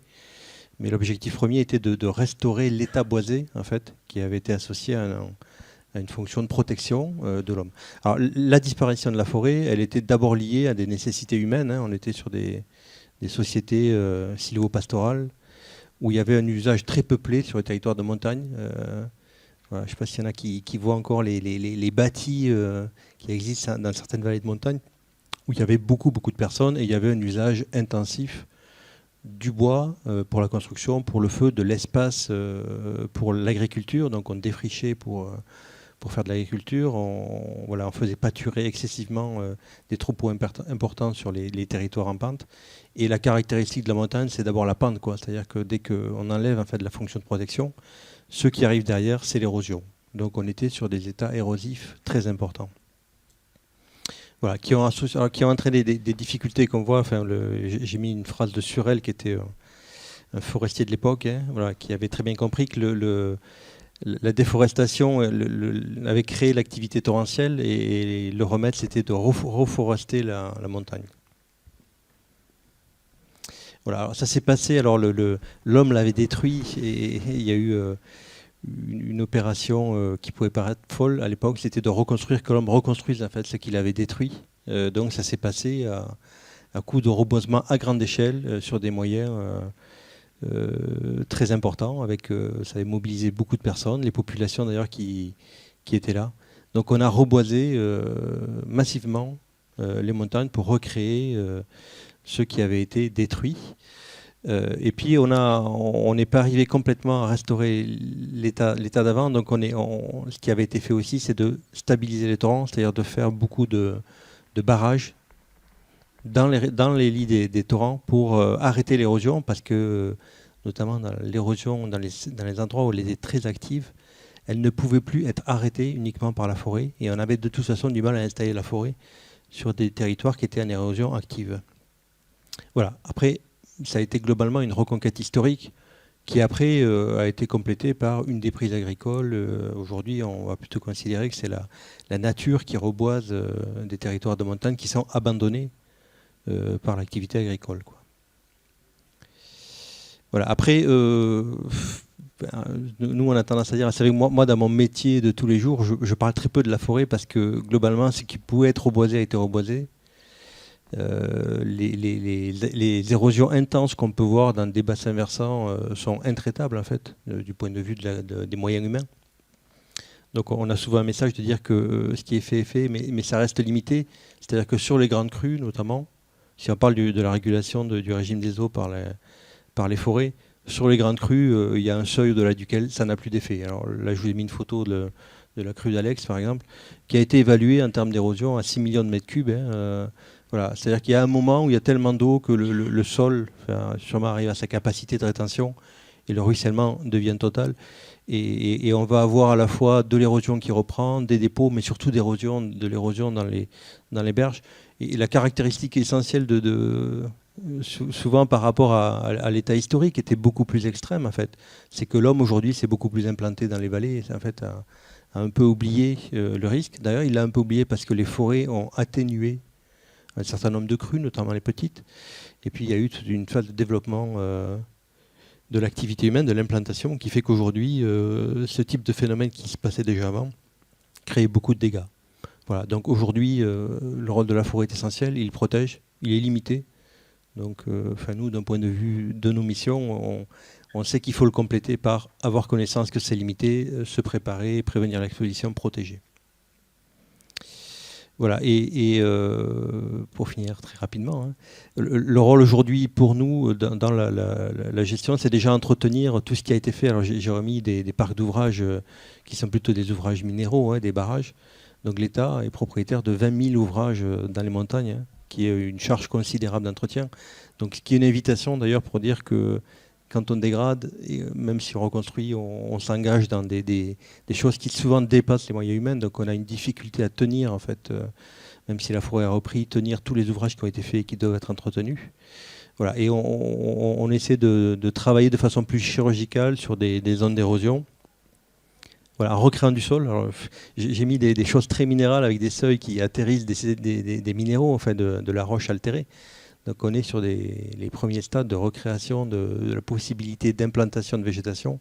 Mais l'objectif premier était de restaurer l'état boisé, en fait, qui avait été associé à une fonction de protection de l'homme. Alors, la disparition de la forêt, elle était d'abord liée à des nécessités humaines. On était sur des sociétés sylvo-pastorales, où il y avait un usage très peuplé sur les territoires de montagne. Je ne sais pas s'il y en a qui voient encore les bâtis qui existent dans certaines vallées de montagne, où il y avait beaucoup de personnes et il y avait un usage intensif du bois pour la construction, pour le feu, de l'espace pour l'agriculture. Donc on défrichait pour faire de l'agriculture. On faisait pâturer excessivement des troupeaux importants sur les territoires en pente. Et la caractéristique de la montagne, c'est d'abord la pente, C'est-à-dire que dès qu'on enlève en fait la fonction de protection, ce qui arrive derrière, c'est l'érosion. Donc on était sur des états érosifs très importants. Voilà, qui ont entraîné des difficultés qu'on voit. J'ai mis une phrase de Surel, qui était un forestier de l'époque, qui avait très bien compris que la déforestation avait créé l'activité torrentielle et le remède c'était de reforester la montagne. Voilà, alors ça s'est passé, alors l'homme l'avait détruit et il y a eu une opération qui pouvait paraître folle à l'époque, c'était de reconstruire, que l'homme reconstruise en fait ce qu'il avait détruit. Donc ça s'est passé à coup de reboisement à grande échelle sur des moyens très importants, ça avait mobilisé beaucoup de personnes, les populations d'ailleurs qui étaient là. Donc on a reboisé massivement les montagnes pour recréer ce qui avait été détruit. Et puis on n'est pas arrivé complètement à restaurer l'état d'avant. Donc ce qui avait été fait aussi, c'est de stabiliser les torrents, c'est-à-dire de faire beaucoup de barrages dans les lits des torrents pour arrêter l'érosion, parce que notamment dans l'érosion, dans les endroits où elle était très active, elle ne pouvait plus être arrêtée uniquement par la forêt, et on avait de toute façon du mal à installer la forêt sur des territoires qui étaient en érosion active. Voilà. Après, ça a été globalement une reconquête historique qui après a été complétée par une déprise agricole. Aujourd'hui, on va plutôt considérer que c'est la nature qui reboise des territoires de montagne qui sont abandonnés par l'activité agricole, quoi. Voilà. Après, nous, on a tendance à dire, c'est vrai que moi, dans mon métier de tous les jours, je parle très peu de la forêt parce que globalement, ce qui pouvait être reboisé a été reboisé. Les érosions intenses qu'on peut voir dans des bassins versants sont intraitables en fait, du point de vue des moyens humains. Donc on a souvent un message de dire que ce qui est fait est fait, mais ça reste limité. C'est-à-dire que sur les grandes crues notamment, si on parle de la régulation du régime des eaux par les forêts, sur les grandes crues, il y a un seuil au-delà duquel ça n'a plus d'effet. Alors là, je vous ai mis une photo de la crue d'Alex par exemple, qui a été évaluée en termes d'érosion à 6 millions de mètres cubes. Voilà, c'est-à-dire qu'il y a un moment où il y a tellement d'eau que le sol sûrement arrive à sa capacité de rétention et le ruissellement devient total. Et on va avoir à la fois de l'érosion qui reprend, des dépôts, mais surtout de l'érosion dans les berges. Et la caractéristique essentielle souvent par rapport à l'état historique était beaucoup plus extrême en fait. C'est que l'homme aujourd'hui s'est beaucoup plus implanté dans les vallées et en fait a un peu oublié le risque. D'ailleurs, il l'a un peu oublié parce que les forêts ont atténué un certain nombre de crues, notamment les petites. Et puis il y a eu toute une phase de développement de l'activité humaine, de l'implantation, qui fait qu'aujourd'hui, ce type de phénomène qui se passait déjà avant crée beaucoup de dégâts. Voilà. Donc aujourd'hui, le rôle de la forêt est essentiel, il protège, il est limité. Donc nous, d'un point de vue de nos missions, on sait qu'il faut le compléter par avoir connaissance que c'est limité, se préparer, prévenir l'exposition, protéger. Voilà, et pour finir très rapidement, le rôle aujourd'hui pour nous dans la gestion, c'est déjà entretenir tout ce qui a été fait. Alors j'ai remis des parcs d'ouvrages qui sont plutôt des ouvrages minéraux, des barrages. Donc l'État est propriétaire de 20 000 ouvrages dans les montagnes, qui est une charge considérable d'entretien. Donc ce qui est une invitation d'ailleurs pour dire que quand on dégrade, et même si on reconstruit, on s'engage dans des choses qui souvent dépassent les moyens humains. Donc on a une difficulté à tenir, en fait, même si la forêt a repris, tenir tous les ouvrages qui ont été faits et qui doivent être entretenus. Voilà. Et on essaie de travailler de façon plus chirurgicale sur des zones d'érosion. Voilà, en recréant du sol. Alors, j'ai mis des choses très minérales avec des seuils qui atterrissent des minéraux, en fait, de la roche altérée. Donc on est sur les premiers stades de recréation de la possibilité d'implantation de végétation.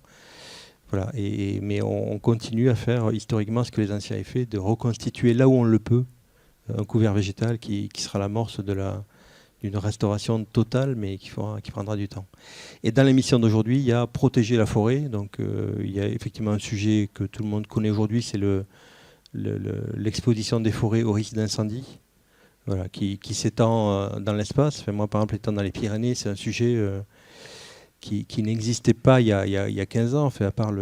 Voilà. Mais on continue à faire historiquement ce que les anciens avaient fait, de reconstituer là où on le peut un couvert végétal qui sera l'amorce d'une restauration totale, mais qui prendra du temps. Et dans l'émission d'aujourd'hui, il y a protéger la forêt. Donc il y a effectivement un sujet que tout le monde connaît aujourd'hui, c'est l'exposition des forêts au risque d'incendie. Voilà, qui s'étend dans l'espace. Enfin, moi, par exemple, étant dans les Pyrénées, c'est un sujet qui n'existait pas il y a 15 ans, à part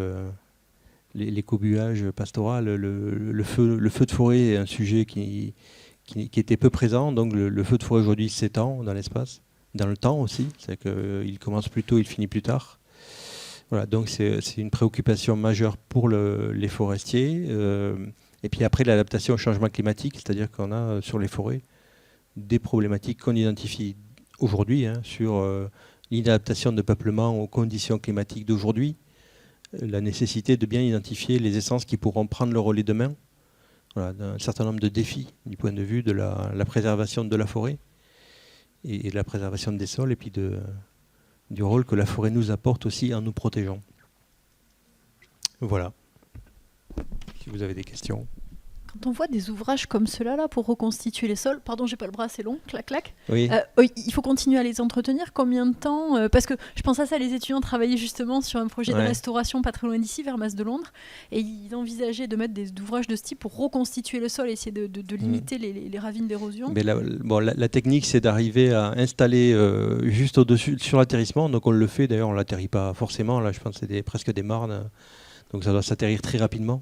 l'écobuage pastoral. Le feu de forêt est un sujet qui était peu présent. Donc le feu de forêt aujourd'hui s'étend dans l'espace, dans le temps aussi. C'est qu'il commence plus tôt, il finit plus tard. Voilà, donc c'est une préoccupation majeure pour les forestiers. Et puis après, l'adaptation au changement climatique, c'est-à-dire qu'on a sur les forêts des problématiques qu'on identifie aujourd'hui sur l'inadaptation de peuplement aux conditions climatiques d'aujourd'hui. la nécessité de bien identifier les essences qui pourront prendre le relais demain. Voilà, d'un certain nombre de défis du point de vue de la préservation de la forêt et de la préservation des sols, et puis du rôle que la forêt nous apporte aussi en nous protégeant. Voilà. Si vous avez des questions. Quand on voit des ouvrages comme ceux-là là, pour reconstituer les sols, pardon, j'ai pas le bras, c'est long, clac, clac. Oui. Il faut continuer à les entretenir. Combien de temps Parce que je pense à ça, les étudiants travaillaient justement sur un projet de restauration pas très loin d'ici, vers Mas de Londres, et ils envisageaient de mettre des ouvrages de ce type pour reconstituer le sol, essayer de limiter les ravines d'érosion. Mais la technique, c'est d'arriver à installer juste au-dessus, sur l'atterrissement. Donc on le fait, d'ailleurs, on ne l'atterrit pas forcément. Là, je pense que c'est presque des marnes. Donc ça doit s'atterrir très rapidement.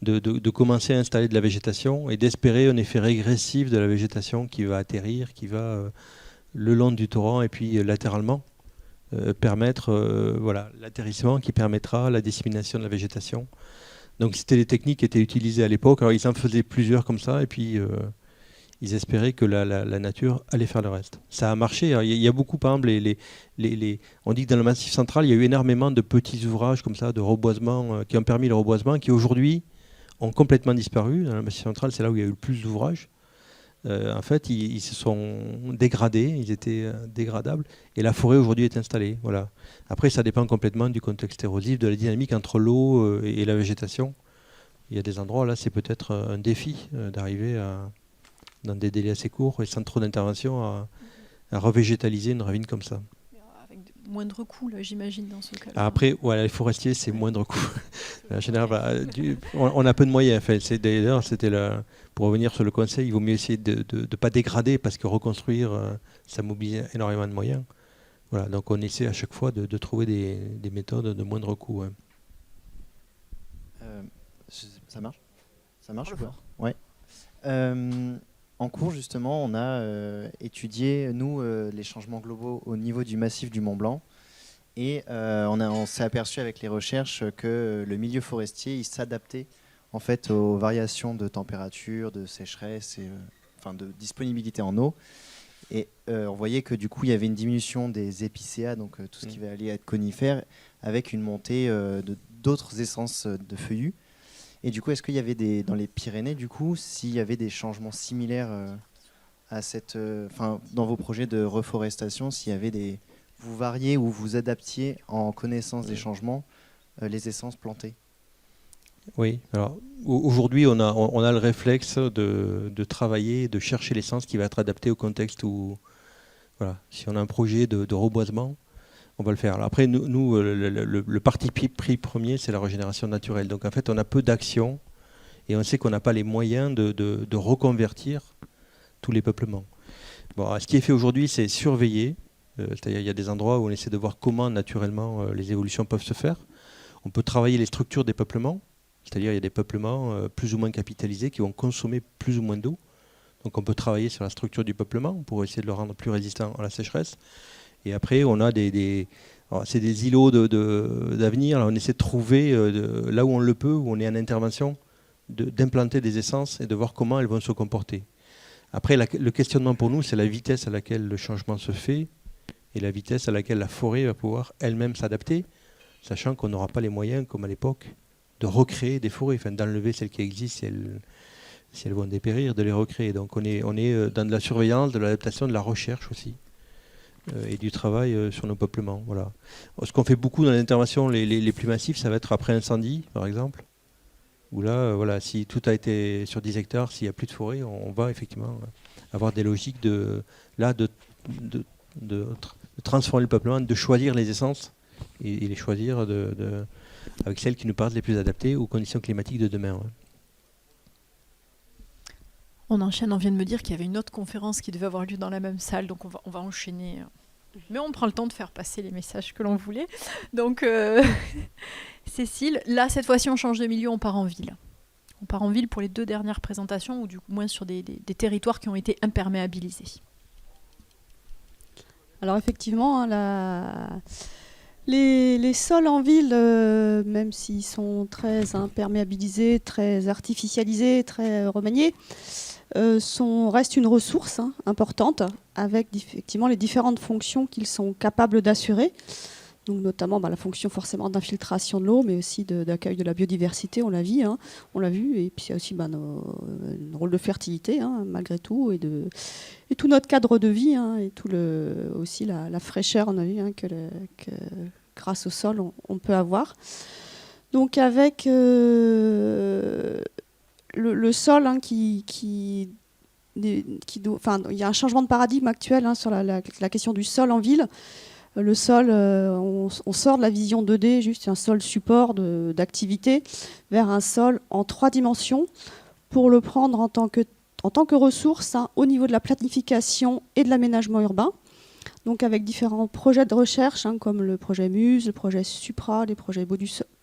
De commencer à installer de la végétation et d'espérer un effet régressif de la végétation qui va atterrir, qui va le long du torrent et puis latéralement permettre l'atterrissement qui permettra la dissémination de la végétation. Donc c'était les techniques qui étaient utilisées à l'époque. Alors ils en faisaient plusieurs comme ça et puis ils espéraient que la nature allait faire le reste. Ça a marché. Il y a beaucoup, par exemple, on dit que dans le Massif central, il y a eu énormément de petits ouvrages comme ça, de reboisement, qui ont permis le reboisement, qui aujourd'hui ont complètement disparu. Dans le Massif central, c'est là où il y a eu le plus d'ouvrages. En fait, ils se sont dégradés, ils étaient dégradables, et la forêt aujourd'hui est installée. Voilà. Après, ça dépend complètement du contexte érosif, de la dynamique entre l'eau et la végétation. Il y a des endroits, là, c'est peut-être un défi d'arriver dans des délais assez courts et sans trop d'intervention à revégétaliser une ravine comme ça. Avec moindre coût, là, j'imagine, dans ce cas-là. Après, les forestiers, c'est moindre coût. En général, on a peu de moyens. Enfin, d'ailleurs, pour revenir sur le conseil, il vaut mieux essayer de ne pas dégrader, parce que reconstruire, ça mobilise énormément de moyens. Voilà, donc on essaie à chaque fois de trouver des méthodes de moindre coût. Hein. Ça marche ? Ça marche ou pas ? Ouais. En cours, justement, on a étudié, nous, les changements globaux au niveau du massif du Mont Blanc. Et on s'est aperçu avec les recherches que le milieu forestier, il s'adaptait en fait aux variations de température, de sécheresse, de disponibilité en eau. Et on voyait que du coup, il y avait une diminution des épicéas, donc tout ce qui va aller être conifère, avec une montée d'autres essences de feuillus. Et du coup, est-ce qu'il y avait dans les Pyrénées, du coup, s'il y avait des changements similaires à dans vos projets de reforestation, s'il y avait vous variez ou vous adaptiez en connaissance des changements les essences plantées? Oui, alors aujourd'hui, on a le réflexe de travailler, de chercher l'essence qui va être adaptée au contexte où, voilà, si on a un projet de reboisement, on va le faire. Alors après, nous le parti pris premier, c'est la régénération naturelle. Donc en fait, on a peu d'actions et on sait qu'on n'a pas les moyens de reconvertir tous les peuplements. Bon, ce qui est fait aujourd'hui, c'est surveiller. C'est-à-dire, il y a des endroits où on essaie de voir comment naturellement les évolutions peuvent se faire. On peut travailler les structures des peuplements. C'est-à-dire, il y a des peuplements plus ou moins capitalisés qui vont consommer plus ou moins d'eau. Donc on peut travailler sur la structure du peuplement pour essayer de le rendre plus résistant à la sécheresse. Et après, on a c'est des îlots d'avenir. On essaie de trouver, là où on le peut, où on est en intervention, d'implanter des essences et de voir comment elles vont se comporter. Après, le questionnement pour nous, c'est la vitesse à laquelle le changement se fait et la vitesse à laquelle la forêt va pouvoir elle-même s'adapter, sachant qu'on n'aura pas les moyens, comme à l'époque, de recréer des forêts, enfin d'enlever celles qui existent si elles vont dépérir, de les recréer. Donc on est dans de la surveillance, de l'adaptation, de la recherche aussi, et du travail sur nos peuplements. Voilà. Ce qu'on fait beaucoup dans les interventions les plus massives, ça va être après incendie, par exemple, où là, voilà, si tout a été sur 10 hectares, s'il n'y a plus de forêt, on va effectivement avoir des logiques de transformer le peuplement, de choisir les essences et les choisir avec celles qui nous paraissent les plus adaptées aux conditions climatiques de demain. Ouais. On enchaîne, on vient de me dire qu'il y avait une autre conférence qui devait avoir lieu dans la même salle, donc on va enchaîner. Mais on prend le temps de faire passer les messages que l'on voulait. Donc, Cécile, là, cette fois-ci, on change de milieu, on part en ville. On part en ville pour les 2 dernières présentations, ou du moins sur des territoires qui ont été imperméabilisés. Alors effectivement, les sols en ville, même s'ils sont très imperméabilisés, très artificialisés, très remaniés, restent une ressource importante, avec effectivement les différentes fonctions qu'ils sont capables d'assurer. Donc notamment la fonction forcément d'infiltration de l'eau, mais aussi d'accueil de la biodiversité, on l'a vu, et puis il y a aussi le rôle de fertilité, malgré tout, et tout notre cadre de vie, et tout aussi la fraîcheur, on a vu, que grâce au sol, on peut avoir. Donc avec le sol il y a un changement de paradigme actuel sur la question du sol en ville. Le sol, on sort de la vision 2D, juste un sol support d'activité, vers un sol en 3 dimensions, pour le prendre en tant que ressource au niveau de la planification et de l'aménagement urbain. Donc avec différents projets de recherche, comme le projet MUSE, le projet SUPRA, les projets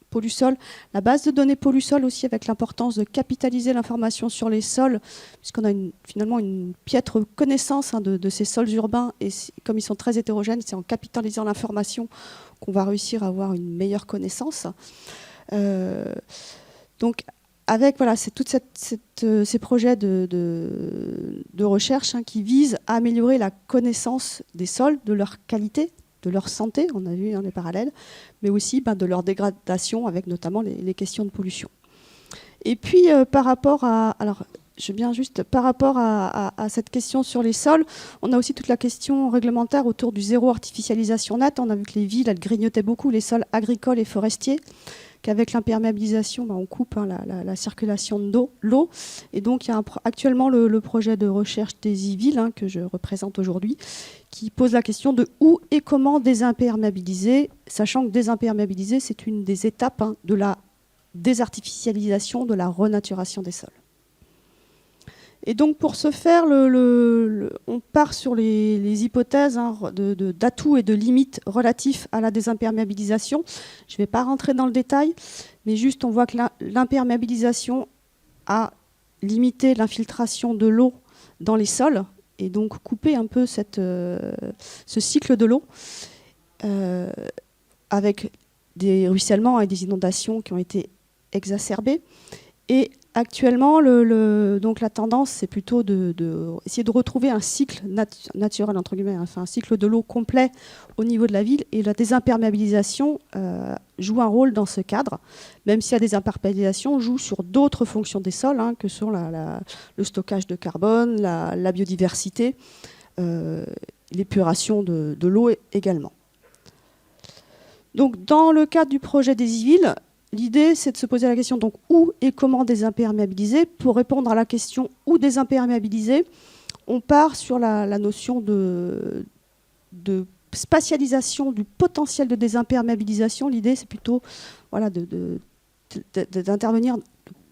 Polusol, la base de données Polusol aussi, avec l'importance de capitaliser l'information sur les sols, puisqu'on a finalement une piètre connaissance de ces sols urbains, et comme ils sont très hétérogènes, c'est en capitalisant l'information qu'on va réussir à avoir une meilleure connaissance. Donc avec c'est tous ces projets de recherche qui visent à améliorer la connaissance des sols, de leur qualité, de leur santé, on a vu les parallèles, mais aussi de leur dégradation, avec notamment les questions de pollution. Et puis par rapport à cette question sur les sols, on a aussi toute la question réglementaire autour du zéro artificialisation nette. On a vu que les villes, elles grignotaient beaucoup les sols agricoles et forestiers, qu'avec l'imperméabilisation, on coupe la circulation de l'eau. Et donc, il y a actuellement le projet de recherche des e-villes, que je représente aujourd'hui, qui pose la question de où et comment désimperméabiliser, sachant que désimperméabiliser, c'est une des étapes de la désartificialisation, de la renaturation des sols. Et donc, pour ce faire, on part sur les hypothèses d'atouts et de limites relatifs à la désimperméabilisation. Je ne vais pas rentrer dans le détail, mais juste on voit que l'imperméabilisation a limité l'infiltration de l'eau dans les sols, et donc coupé un peu ce cycle de l'eau, avec des ruissellements et des inondations qui ont été exacerbées. Et actuellement, donc la tendance, c'est plutôt essayer de retrouver un cycle naturel, entre guillemets, un cycle de l'eau complet au niveau de la ville. Et la désimperméabilisation joue un rôle dans ce cadre, même si la désimperméabilisation joue sur d'autres fonctions des sols, que sont le stockage de carbone, la biodiversité, l'épuration de l'eau également. Donc, dans le cadre du projet des e-villes, l'idée, c'est de se poser la question donc où et comment désimperméabiliser. Pour répondre à la question où désimperméabiliser, on part sur la notion de spatialisation du potentiel de désimperméabilisation. L'idée, c'est plutôt d'intervenir,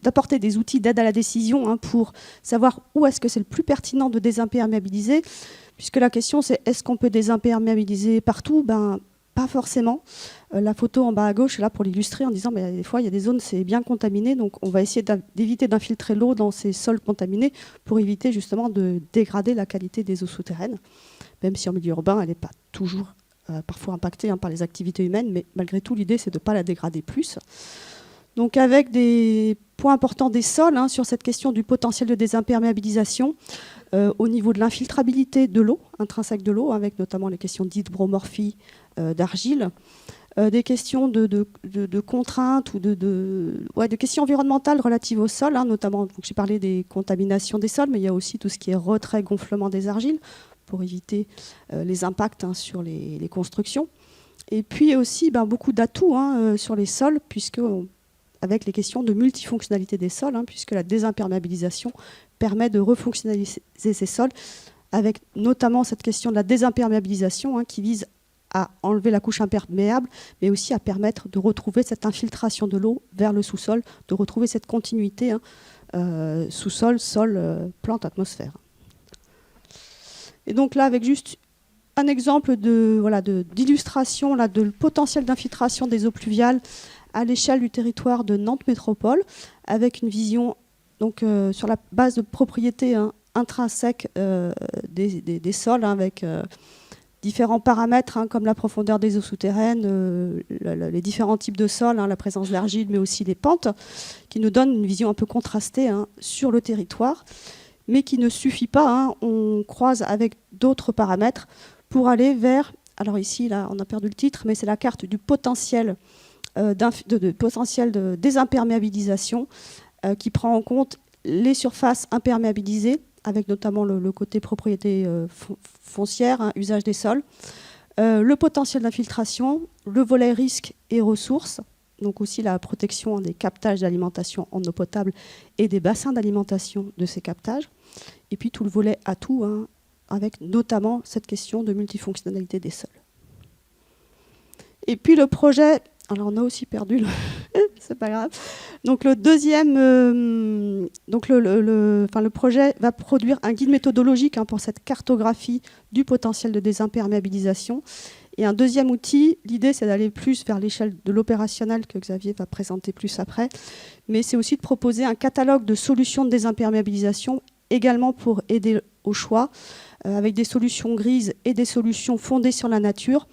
d'apporter des outils d'aide à la décision pour savoir où est-ce que c'est le plus pertinent de désimperméabiliser, puisque la question, c'est est-ce qu'on peut désimperméabiliser partout ? Pas forcément. La photo en bas à gauche est là pour l'illustrer en disant des fois il y a des zones c'est bien contaminé, donc on va essayer d'éviter d'infiltrer l'eau dans ces sols contaminés pour éviter justement de dégrader la qualité des eaux souterraines, même si en milieu urbain elle n'est pas toujours parfois impactée par les activités humaines, mais malgré tout l'idée c'est de ne pas la dégrader plus. Donc avec des points importants des sols sur cette question du potentiel de désimperméabilisation, au niveau de l'infiltrabilité de l'eau, intrinsèque de l'eau, avec notamment les questions d'hydromorphie, d'argile, des questions de contraintes ou de questions environnementales relatives au sol, notamment, j'ai parlé des contaminations des sols, mais il y a aussi tout ce qui est retrait, gonflement des argiles, pour éviter les impacts sur les constructions. Et puis aussi beaucoup d'atouts sur les sols, avec les questions de multifonctionnalité des sols, puisque la désimperméabilisation permet de refonctionnaliser ces sols, avec notamment cette question de la désimperméabilisation qui vise à enlever la couche imperméable, mais aussi à permettre de retrouver cette infiltration de l'eau vers le sous-sol, de retrouver cette continuité sous-sol, sol, plante, atmosphère. Et donc là, avec juste un exemple d'illustration de potentiel d'infiltration des eaux pluviales à l'échelle du territoire de Nantes Métropole, avec une vision sur la base de propriétés intrinsèques des sols, avec différents paramètres comme la profondeur des eaux souterraines, les différents types de sols, la présence d'argile, mais aussi les pentes, qui nous donnent une vision un peu contrastée sur le territoire, mais qui ne suffit pas. On croise avec d'autres paramètres pour aller vers Alors ici, là, on a perdu le titre, mais c'est la carte du potentiel, potentiel de désimperméabilisation qui prend en compte les surfaces imperméabilisées, avec notamment le côté propriété foncière, hein, usage des sols, le potentiel d'infiltration, le volet risque et ressources, donc aussi la protection des captages d'alimentation en eau potable et des bassins d'alimentation de ces captages, et puis tout le volet atout, hein, avec notamment cette question de multifonctionnalité des sols. Et puis le projet, alors on a aussi perdu, c'est pas grave. Donc le deuxième, le projet va produire un guide méthodologique, hein, pour cette cartographie du potentiel de désimperméabilisation. Et un deuxième outil, l'idée c'est d'aller plus vers l'échelle de l'opérationnel que Xavier va présenter plus après, mais c'est aussi de proposer un catalogue de solutions de désimperméabilisation également pour aider au choix, avec des solutions grises et des solutions fondées sur la nature,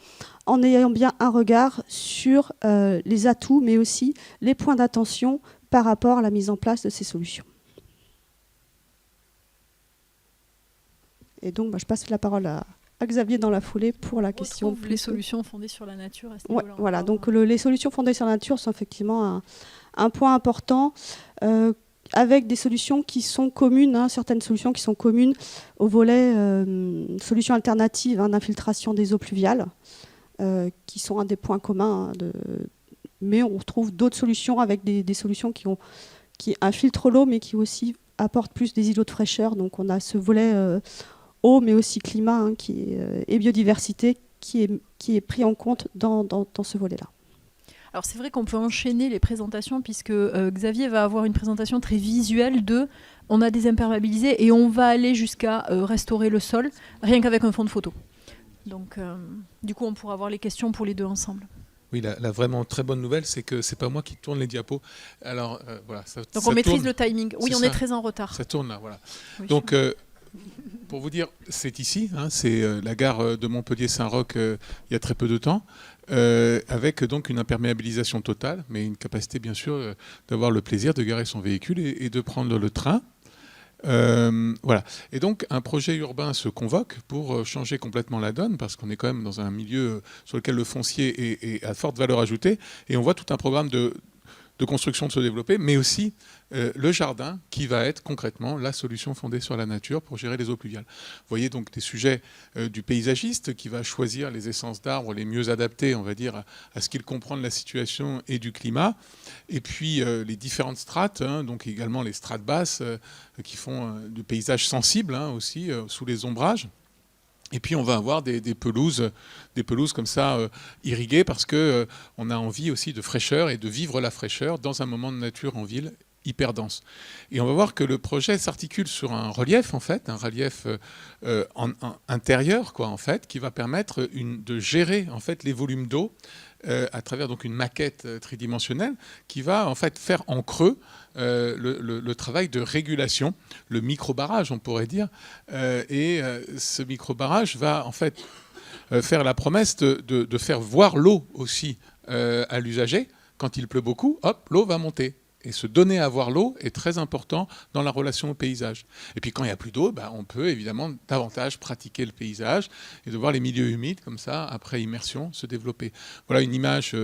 en ayant bien un regard sur les atouts, mais aussi les points d'attention par rapport à la mise en place de ces solutions. Et donc, je passe la parole à Xavier dans la foulée pour la question. Les solutions fondées sur la nature. À ce ouais, voilà, donc les solutions fondées sur la nature sont effectivement un point important, avec des solutions qui sont communes, hein, certaines solutions qui sont communes au volet solutions alternatives, hein, d'infiltration des eaux pluviales, qui sont un des points communs, hein, mais on retrouve d'autres solutions avec des solutions qui infiltrent l'eau, mais qui aussi apportent plus des îlots de fraîcheur. Donc on a ce volet eau, mais aussi climat, hein, et biodiversité qui est pris en compte dans ce volet-là. Alors c'est vrai qu'on peut enchaîner les présentations, puisque Xavier va avoir une présentation très visuelle de on a désimperméabilisé et on va aller jusqu'à restaurer le sol, rien qu'avec un fond de photo. Donc du coup on pourra avoir les questions pour les deux ensemble. Oui, la vraiment très bonne nouvelle, c'est que c'est pas moi qui tourne les diapos. Alors voilà. Donc on maîtrise le timing. Oui, on est très en retard. Ça tourne là, voilà. Oui, donc pour vous dire, c'est ici, hein, c'est la gare de Montpellier-Saint-Roch il y a très peu de temps, avec donc une imperméabilisation totale, mais une capacité bien sûr d'avoir le plaisir de garer son véhicule et de prendre le train. Voilà. Et donc un projet urbain se convoque pour changer complètement la donne, parce qu'on est quand même dans un milieu sur lequel le foncier est à forte valeur ajoutée, et on voit tout un programme de construction de se développer, mais aussi le jardin qui va être concrètement la solution fondée sur la nature pour gérer les eaux pluviales. Vous voyez donc des sujets du paysagiste qui va choisir les essences d'arbres les mieux adaptées, on va dire, à ce qu'il comprend de la situation et du climat, et puis les différentes strates, hein, donc également les strates basses qui font du paysage sensible, hein, aussi sous les ombrages. Et puis on va avoir des pelouses comme ça irriguées, parce que on a envie aussi de fraîcheur et de vivre la fraîcheur dans un moment de nature en ville hyper dense. Et on va voir que le projet s'articule sur un relief, en fait, un relief intérieur, quoi, en fait, qui va permettre de gérer en fait les volumes d'eau à travers donc une maquette tridimensionnelle qui va en fait faire en creux le travail de régulation, le micro-barrage on pourrait dire, et ce micro-barrage va en fait faire la promesse de faire voir l'eau aussi à l'usager. Quand il pleut beaucoup, hop, l'eau va monter. Et se donner à voir l'eau est très important dans la relation au paysage. Et puis quand il n'y a plus d'eau, on peut évidemment davantage pratiquer le paysage et de voir les milieux humides comme ça, après immersion, se développer. Voilà une image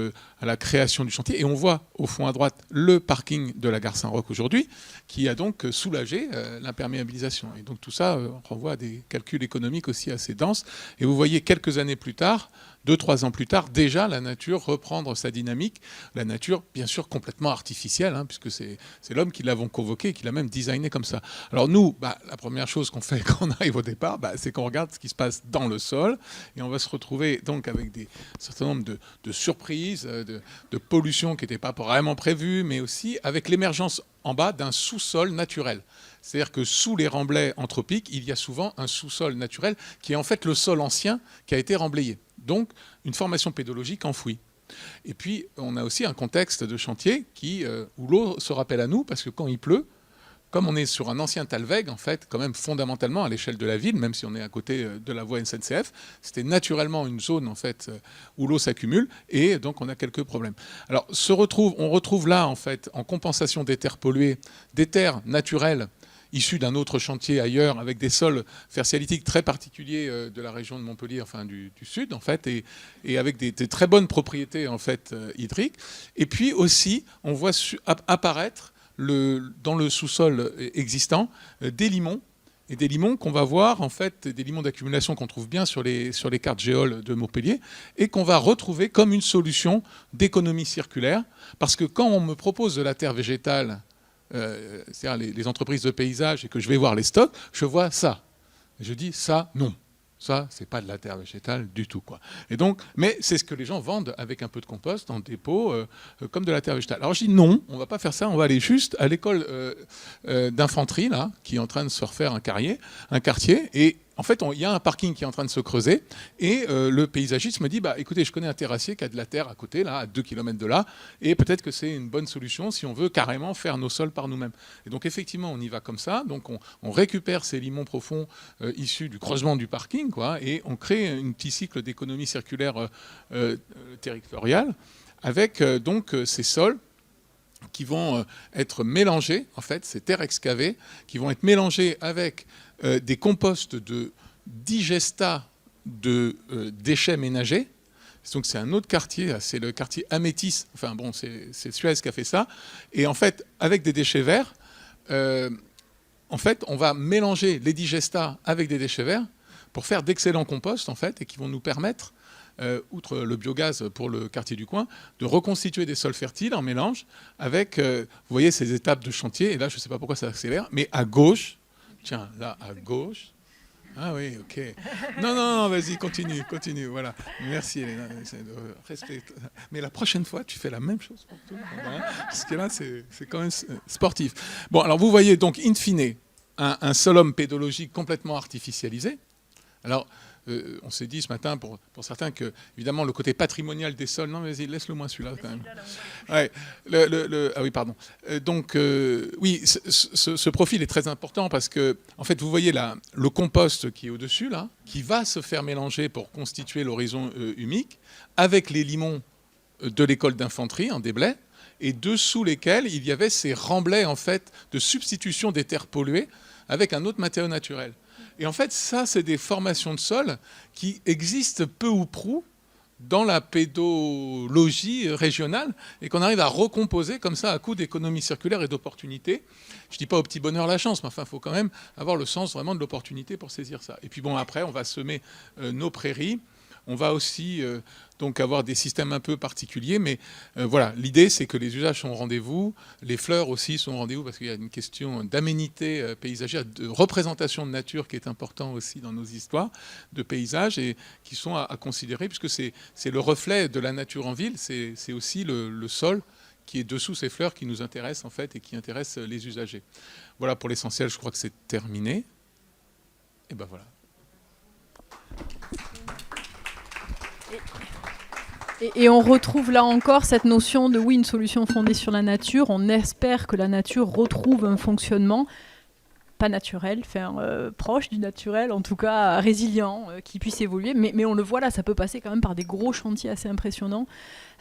à la création du chantier. Et on voit au fond à droite le parking de la gare Saint-Roch aujourd'hui, qui a donc soulagé l'imperméabilisation. Et donc tout ça renvoie à des calculs économiques aussi assez denses. Et vous voyez quelques années plus tard, 2-3 ans plus tard, déjà la nature reprendre sa dynamique. La nature, bien sûr, complètement artificielle, hein, puisque c'est l'homme qui l'avons convoqué, qui l'a même designé comme ça. Alors nous, la première chose qu'on fait quand on arrive au départ, c'est qu'on regarde ce qui se passe dans le sol, et on va se retrouver donc avec un certain nombre de surprises, de pollution qui n'étaient pas vraiment prévues, mais aussi avec l'émergence en bas d'un sous-sol naturel. C'est-à-dire que sous les remblais anthropiques, il y a souvent un sous-sol naturel qui est en fait le sol ancien qui a été remblayé. Donc, une formation pédologique enfouie. Et puis, on a aussi un contexte de chantier où l'eau se rappelle à nous, parce que quand il pleut, comme on est sur un ancien Talweg, en fait, quand même fondamentalement à l'échelle de la ville, même si on est à côté de la voie SNCF, c'était naturellement une zone en fait où l'eau s'accumule, et donc on a quelques problèmes. Alors, on retrouve là en fait, en compensation des terres polluées, des terres naturelles issus d'un autre chantier ailleurs, avec des sols fercialitiques très particuliers de la région de Montpellier, enfin du sud en fait, et avec des très bonnes propriétés en fait hydriques. Et puis aussi, on voit apparaître dans le sous-sol existant des limons. Et des limons qu'on va voir, en fait, des limons d'accumulation qu'on trouve bien sur les cartes géoles de Montpellier, et qu'on va retrouver comme une solution d'économie circulaire. Parce que quand on me propose de la terre végétale, c'est-à-dire les entreprises de paysage, et que je vais voir les stocks, je vois ça. Et je dis ça, non. Ça, c'est pas de la terre végétale du tout, quoi. Et donc, mais c'est ce que les gens vendent avec un peu de compost en dépôt, comme de la terre végétale. Alors je dis non, on va pas faire ça, on va aller juste à l'école d'infanterie, là, qui est en train de se refaire un quartier, et en fait, il y a un parking qui est en train de se creuser, et le paysagiste me dit, bah, écoutez, je connais un terrassier qui a de la terre à côté, là, à 2 km de là, et peut-être que c'est une bonne solution si on veut carrément faire nos sols par nous-mêmes. Et donc, effectivement, on y va comme ça. Donc, on récupère ces limons profonds issus du creusement du parking, quoi, et on crée un petit cycle d'économie circulaire territoriale avec donc ces sols qui vont être mélangés, en fait, ces terres excavées, qui vont être mélangées avec des composts de digestats de déchets ménagers. Donc c'est un autre quartier, c'est le quartier Amétis, enfin bon, c'est Suez qui a fait ça. Et en fait, avec des déchets verts, en fait, on va mélanger les digestats avec des déchets verts pour faire d'excellents composts, en fait, et qui vont nous permettre, outre le biogaz pour le quartier du coin, de reconstituer des sols fertiles en mélange avec, vous voyez, ces étapes de chantier. Et là, je ne sais pas pourquoi ça accélère, mais à gauche, tiens, là, à gauche. Ah oui, ok. Non, vas-y, continue, voilà. Merci, Elena. Mais la prochaine fois, tu fais la même chose pour tout le monde, hein, parce que là, c'est quand même sportif. Bon, alors vous voyez donc, in fine, un solum pédologique complètement artificialisé. Alors, on s'est dit ce matin, pour certains, que, évidemment, le côté patrimonial des sols... Non, vas-y, laisse-le moi celui-là, quand même. Ouais, ah oui, pardon. Donc, oui, ce profil est très important parce que, en fait, vous voyez là, le compost qui est au-dessus, là, qui va se faire mélanger pour constituer l'horizon humique, avec les limons de l'école d'infanterie en déblais, et dessous lesquels il y avait ces remblais, en fait, de substitution des terres polluées avec un autre matériau naturel. Et en fait, ça, c'est des formations de sol qui existent peu ou prou dans la pédologie régionale et qu'on arrive à recomposer comme ça à coup d'économie circulaire et d'opportunité. Je ne dis pas au petit bonheur la chance, mais enfin, il faut quand même avoir le sens vraiment de l'opportunité pour saisir ça. Et puis bon, après, on va semer nos prairies. On va aussi donc avoir des systèmes un peu particuliers, mais voilà, l'idée c'est que les usages sont au rendez-vous, les fleurs aussi sont au rendez-vous parce qu'il y a une question d'aménité paysagère, de représentation de nature qui est important aussi dans nos histoires de paysages et qui sont à considérer puisque c'est le reflet de la nature en ville, c'est aussi le sol qui est dessous ces fleurs qui nous intéressent en fait et qui intéressent les usagers. Voilà pour l'essentiel, je crois que c'est terminé. Et ben voilà. Et on retrouve là encore cette notion de, oui, une solution fondée sur la nature. On espère que la nature retrouve un fonctionnement, pas naturel, proche du naturel, en tout cas résilient, qui puisse évoluer. Mais on le voit là, ça peut passer quand même par des gros chantiers assez impressionnants.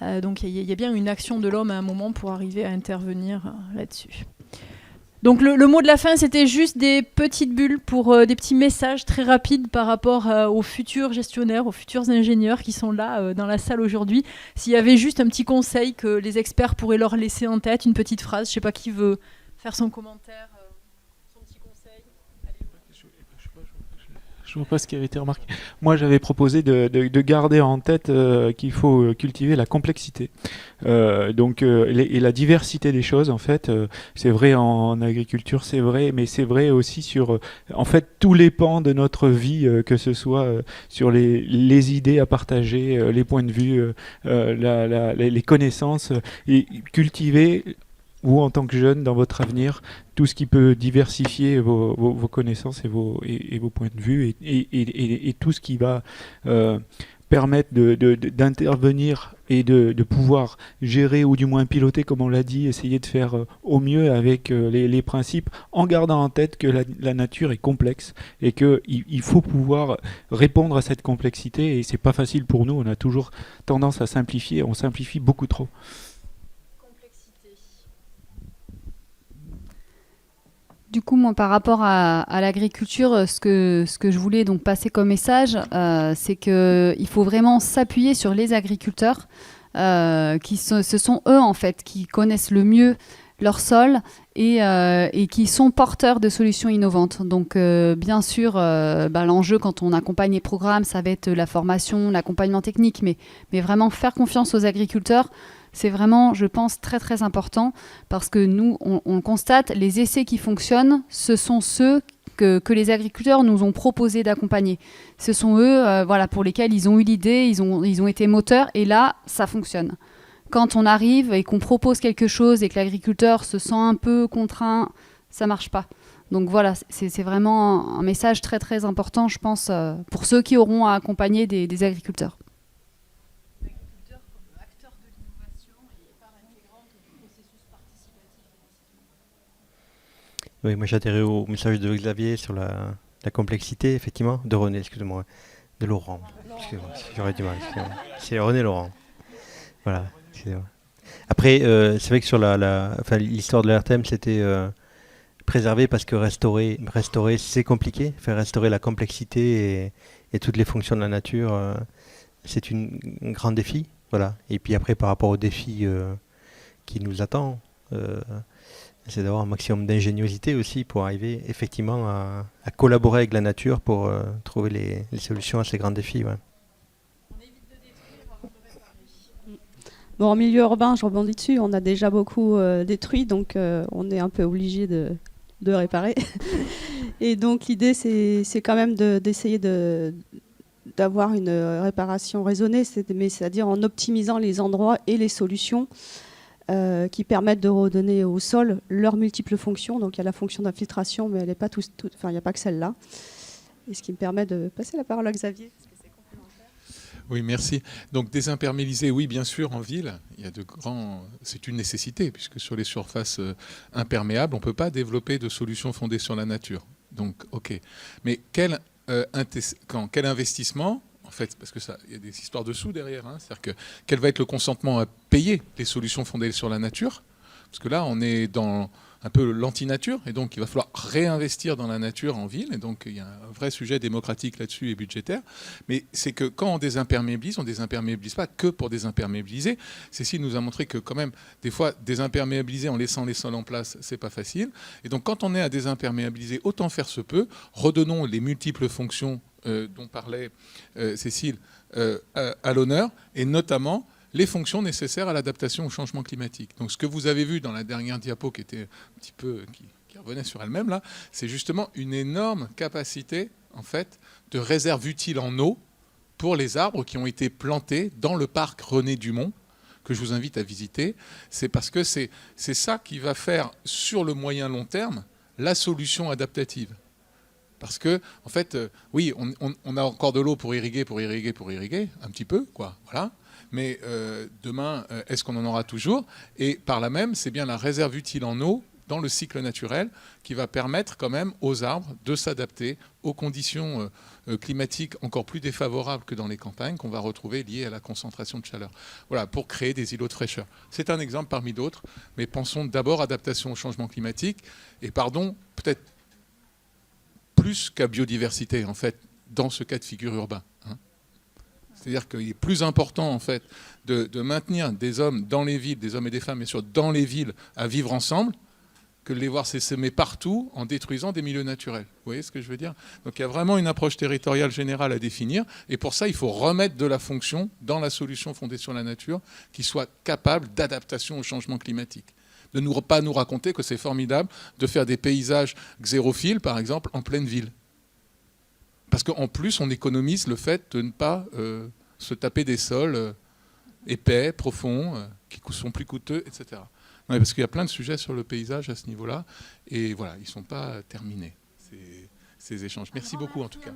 Donc il y a bien une action de l'homme à un moment pour arriver à intervenir là-dessus. Donc le mot de la fin, c'était juste des petites bulles pour des petits messages très rapides par rapport aux futurs gestionnaires, aux futurs ingénieurs qui sont là dans la salle aujourd'hui. S'il y avait juste un petit conseil que les experts pourraient leur laisser en tête, une petite phrase, je ne sais pas qui veut faire son commentaire, son petit conseil. Je ne vois pas ce qui avait été remarqué. Moi, j'avais proposé de garder en tête qu'il faut cultiver la complexité. Et la diversité des choses, en fait, c'est vrai en agriculture, c'est vrai, mais c'est vrai aussi sur, en fait, tous les pans de notre vie, que ce soit sur les idées à partager, les points de vue, les connaissances, et cultiver, vous en tant que jeune, dans votre avenir, tout ce qui peut diversifier vos connaissances et vos points de vue et tout ce qui va permettre d'intervenir et de pouvoir gérer ou du moins piloter, comme on l'a dit, essayer de faire au mieux avec les principes, en gardant en tête que la nature est complexe et qu'il faut pouvoir répondre à cette complexité et c'est pas facile pour nous, on a toujours tendance à simplifier, on simplifie beaucoup trop. Du coup, moi, par rapport à l'agriculture, ce que je voulais donc passer comme message, c'est qu'il faut vraiment s'appuyer sur les agriculteurs, ce sont eux, en fait, qui connaissent le mieux leur sol et qui sont porteurs de solutions innovantes. Donc, bien sûr, l'enjeu quand on accompagne les programmes, ça va être la formation, l'accompagnement technique, mais vraiment faire confiance aux agriculteurs, c'est vraiment, je pense, très très important parce que nous, on constate, les essais qui fonctionnent, ce sont ceux que les agriculteurs nous ont proposé d'accompagner. Ce sont eux pour lesquels ils ont eu l'idée, ils ont été moteurs et là, ça fonctionne. Quand on arrive et qu'on propose quelque chose et que l'agriculteur se sent un peu contraint, ça ne marche pas. Donc voilà, c'est vraiment un message très très important, je pense, pour ceux qui auront à accompagner des agriculteurs. Oui, moi j'adhérais au message de Xavier sur la complexité, effectivement, de René, excusez-moi, de Laurent. Excusez-moi, j'aurais du mal, excusez-moi. C'est René Laurent. Voilà, excusez-moi. Après, c'est vrai que sur l'histoire de l'ERTEM, c'était préserver parce que restaurer c'est compliqué. Faire restaurer la complexité et toutes les fonctions de la nature, c'est un grand défi. Voilà. Et puis après, par rapport au défi qui nous attend, c'est d'avoir un maximum d'ingéniosité aussi pour arriver effectivement à collaborer avec la nature pour trouver les solutions à ces grands défis. Ouais. Bon, en milieu urbain, je rebondis dessus, on a déjà beaucoup détruit, donc on est un peu obligé de réparer. Et donc l'idée, c'est quand même d'essayer d'avoir une réparation raisonnée, c'est-à-dire en optimisant les endroits et les solutions qui permettent de redonner au sol leurs multiples fonctions. Donc il y a la fonction d'infiltration, mais elle n'est pas il n'y a pas que celle-là. Et ce qui me permet de passer la parole à Xavier. Oui, merci. Donc désimperméabiliser, oui, bien sûr, en ville, il y a c'est une nécessité, puisque sur les surfaces imperméables, on ne peut pas développer de solutions fondées sur la nature. Donc, ok. Mais quel investissement, en fait, parce que il y a des histoires de sous derrière, c'est-à-dire que quel va être le consentement à payer les solutions fondées sur la nature? Parce que là, on est dans un peu l'anti-nature, et donc il va falloir réinvestir dans la nature en ville, et donc il y a un vrai sujet démocratique là-dessus et budgétaire. Mais c'est que quand on désimperméabilise, on ne désimperméabilise pas que pour désimperméabiliser. Cécile nous a montré que quand même, des fois, désimperméabiliser en laissant les sols en place, c'est pas facile. Et donc quand on est à désimperméabiliser, autant faire se peut, redonnons les multiples fonctions dont parlait Cécile à l'honneur, et notamment les fonctions nécessaires à l'adaptation au changement climatique. Donc ce que vous avez vu dans la dernière diapo qui était un petit peu qui revenait sur elle-même là, c'est justement une énorme capacité en fait de réserve utile en eau pour les arbres qui ont été plantés dans le parc René Dumont que je vous invite à visiter. C'est parce que c'est ça qui va faire sur le moyen long terme la solution adaptative. Parce que, en fait, oui, on a encore de l'eau pour irriguer, un petit peu, quoi, voilà. Mais demain, est-ce qu'on en aura toujours? Et par là même, c'est bien la réserve utile en eau dans le cycle naturel qui va permettre quand même aux arbres de s'adapter aux conditions climatiques encore plus défavorables que dans les campagnes qu'on va retrouver liées à la concentration de chaleur. Voilà, pour créer des îlots de fraîcheur. C'est un exemple parmi d'autres, mais pensons d'abord adaptation au changement climatique et peut-être plus qu'à biodiversité, en fait, dans ce cas de figure urbain. C'est-à-dire qu'il est plus important, en fait, de maintenir des hommes dans les villes, des hommes et des femmes, bien sûr, dans les villes, à vivre ensemble, que de les voir s'essaimer partout en détruisant des milieux naturels. Vous voyez ce que je veux dire? Donc il y a vraiment une approche territoriale générale à définir, et pour ça, il faut remettre de la fonction dans la solution fondée sur la nature qui soit capable d'adaptation au changement climatique. De ne pas nous raconter que c'est formidable de faire des paysages xérophiles, par exemple, en pleine ville. Parce qu'en plus, on économise le fait de ne pas se taper des sols épais, profonds, qui sont plus coûteux, etc. Non, parce qu'il y a plein de sujets sur le paysage à ce niveau-là, et voilà, ils ne sont pas terminés, ces échanges. Merci beaucoup, en tout cas.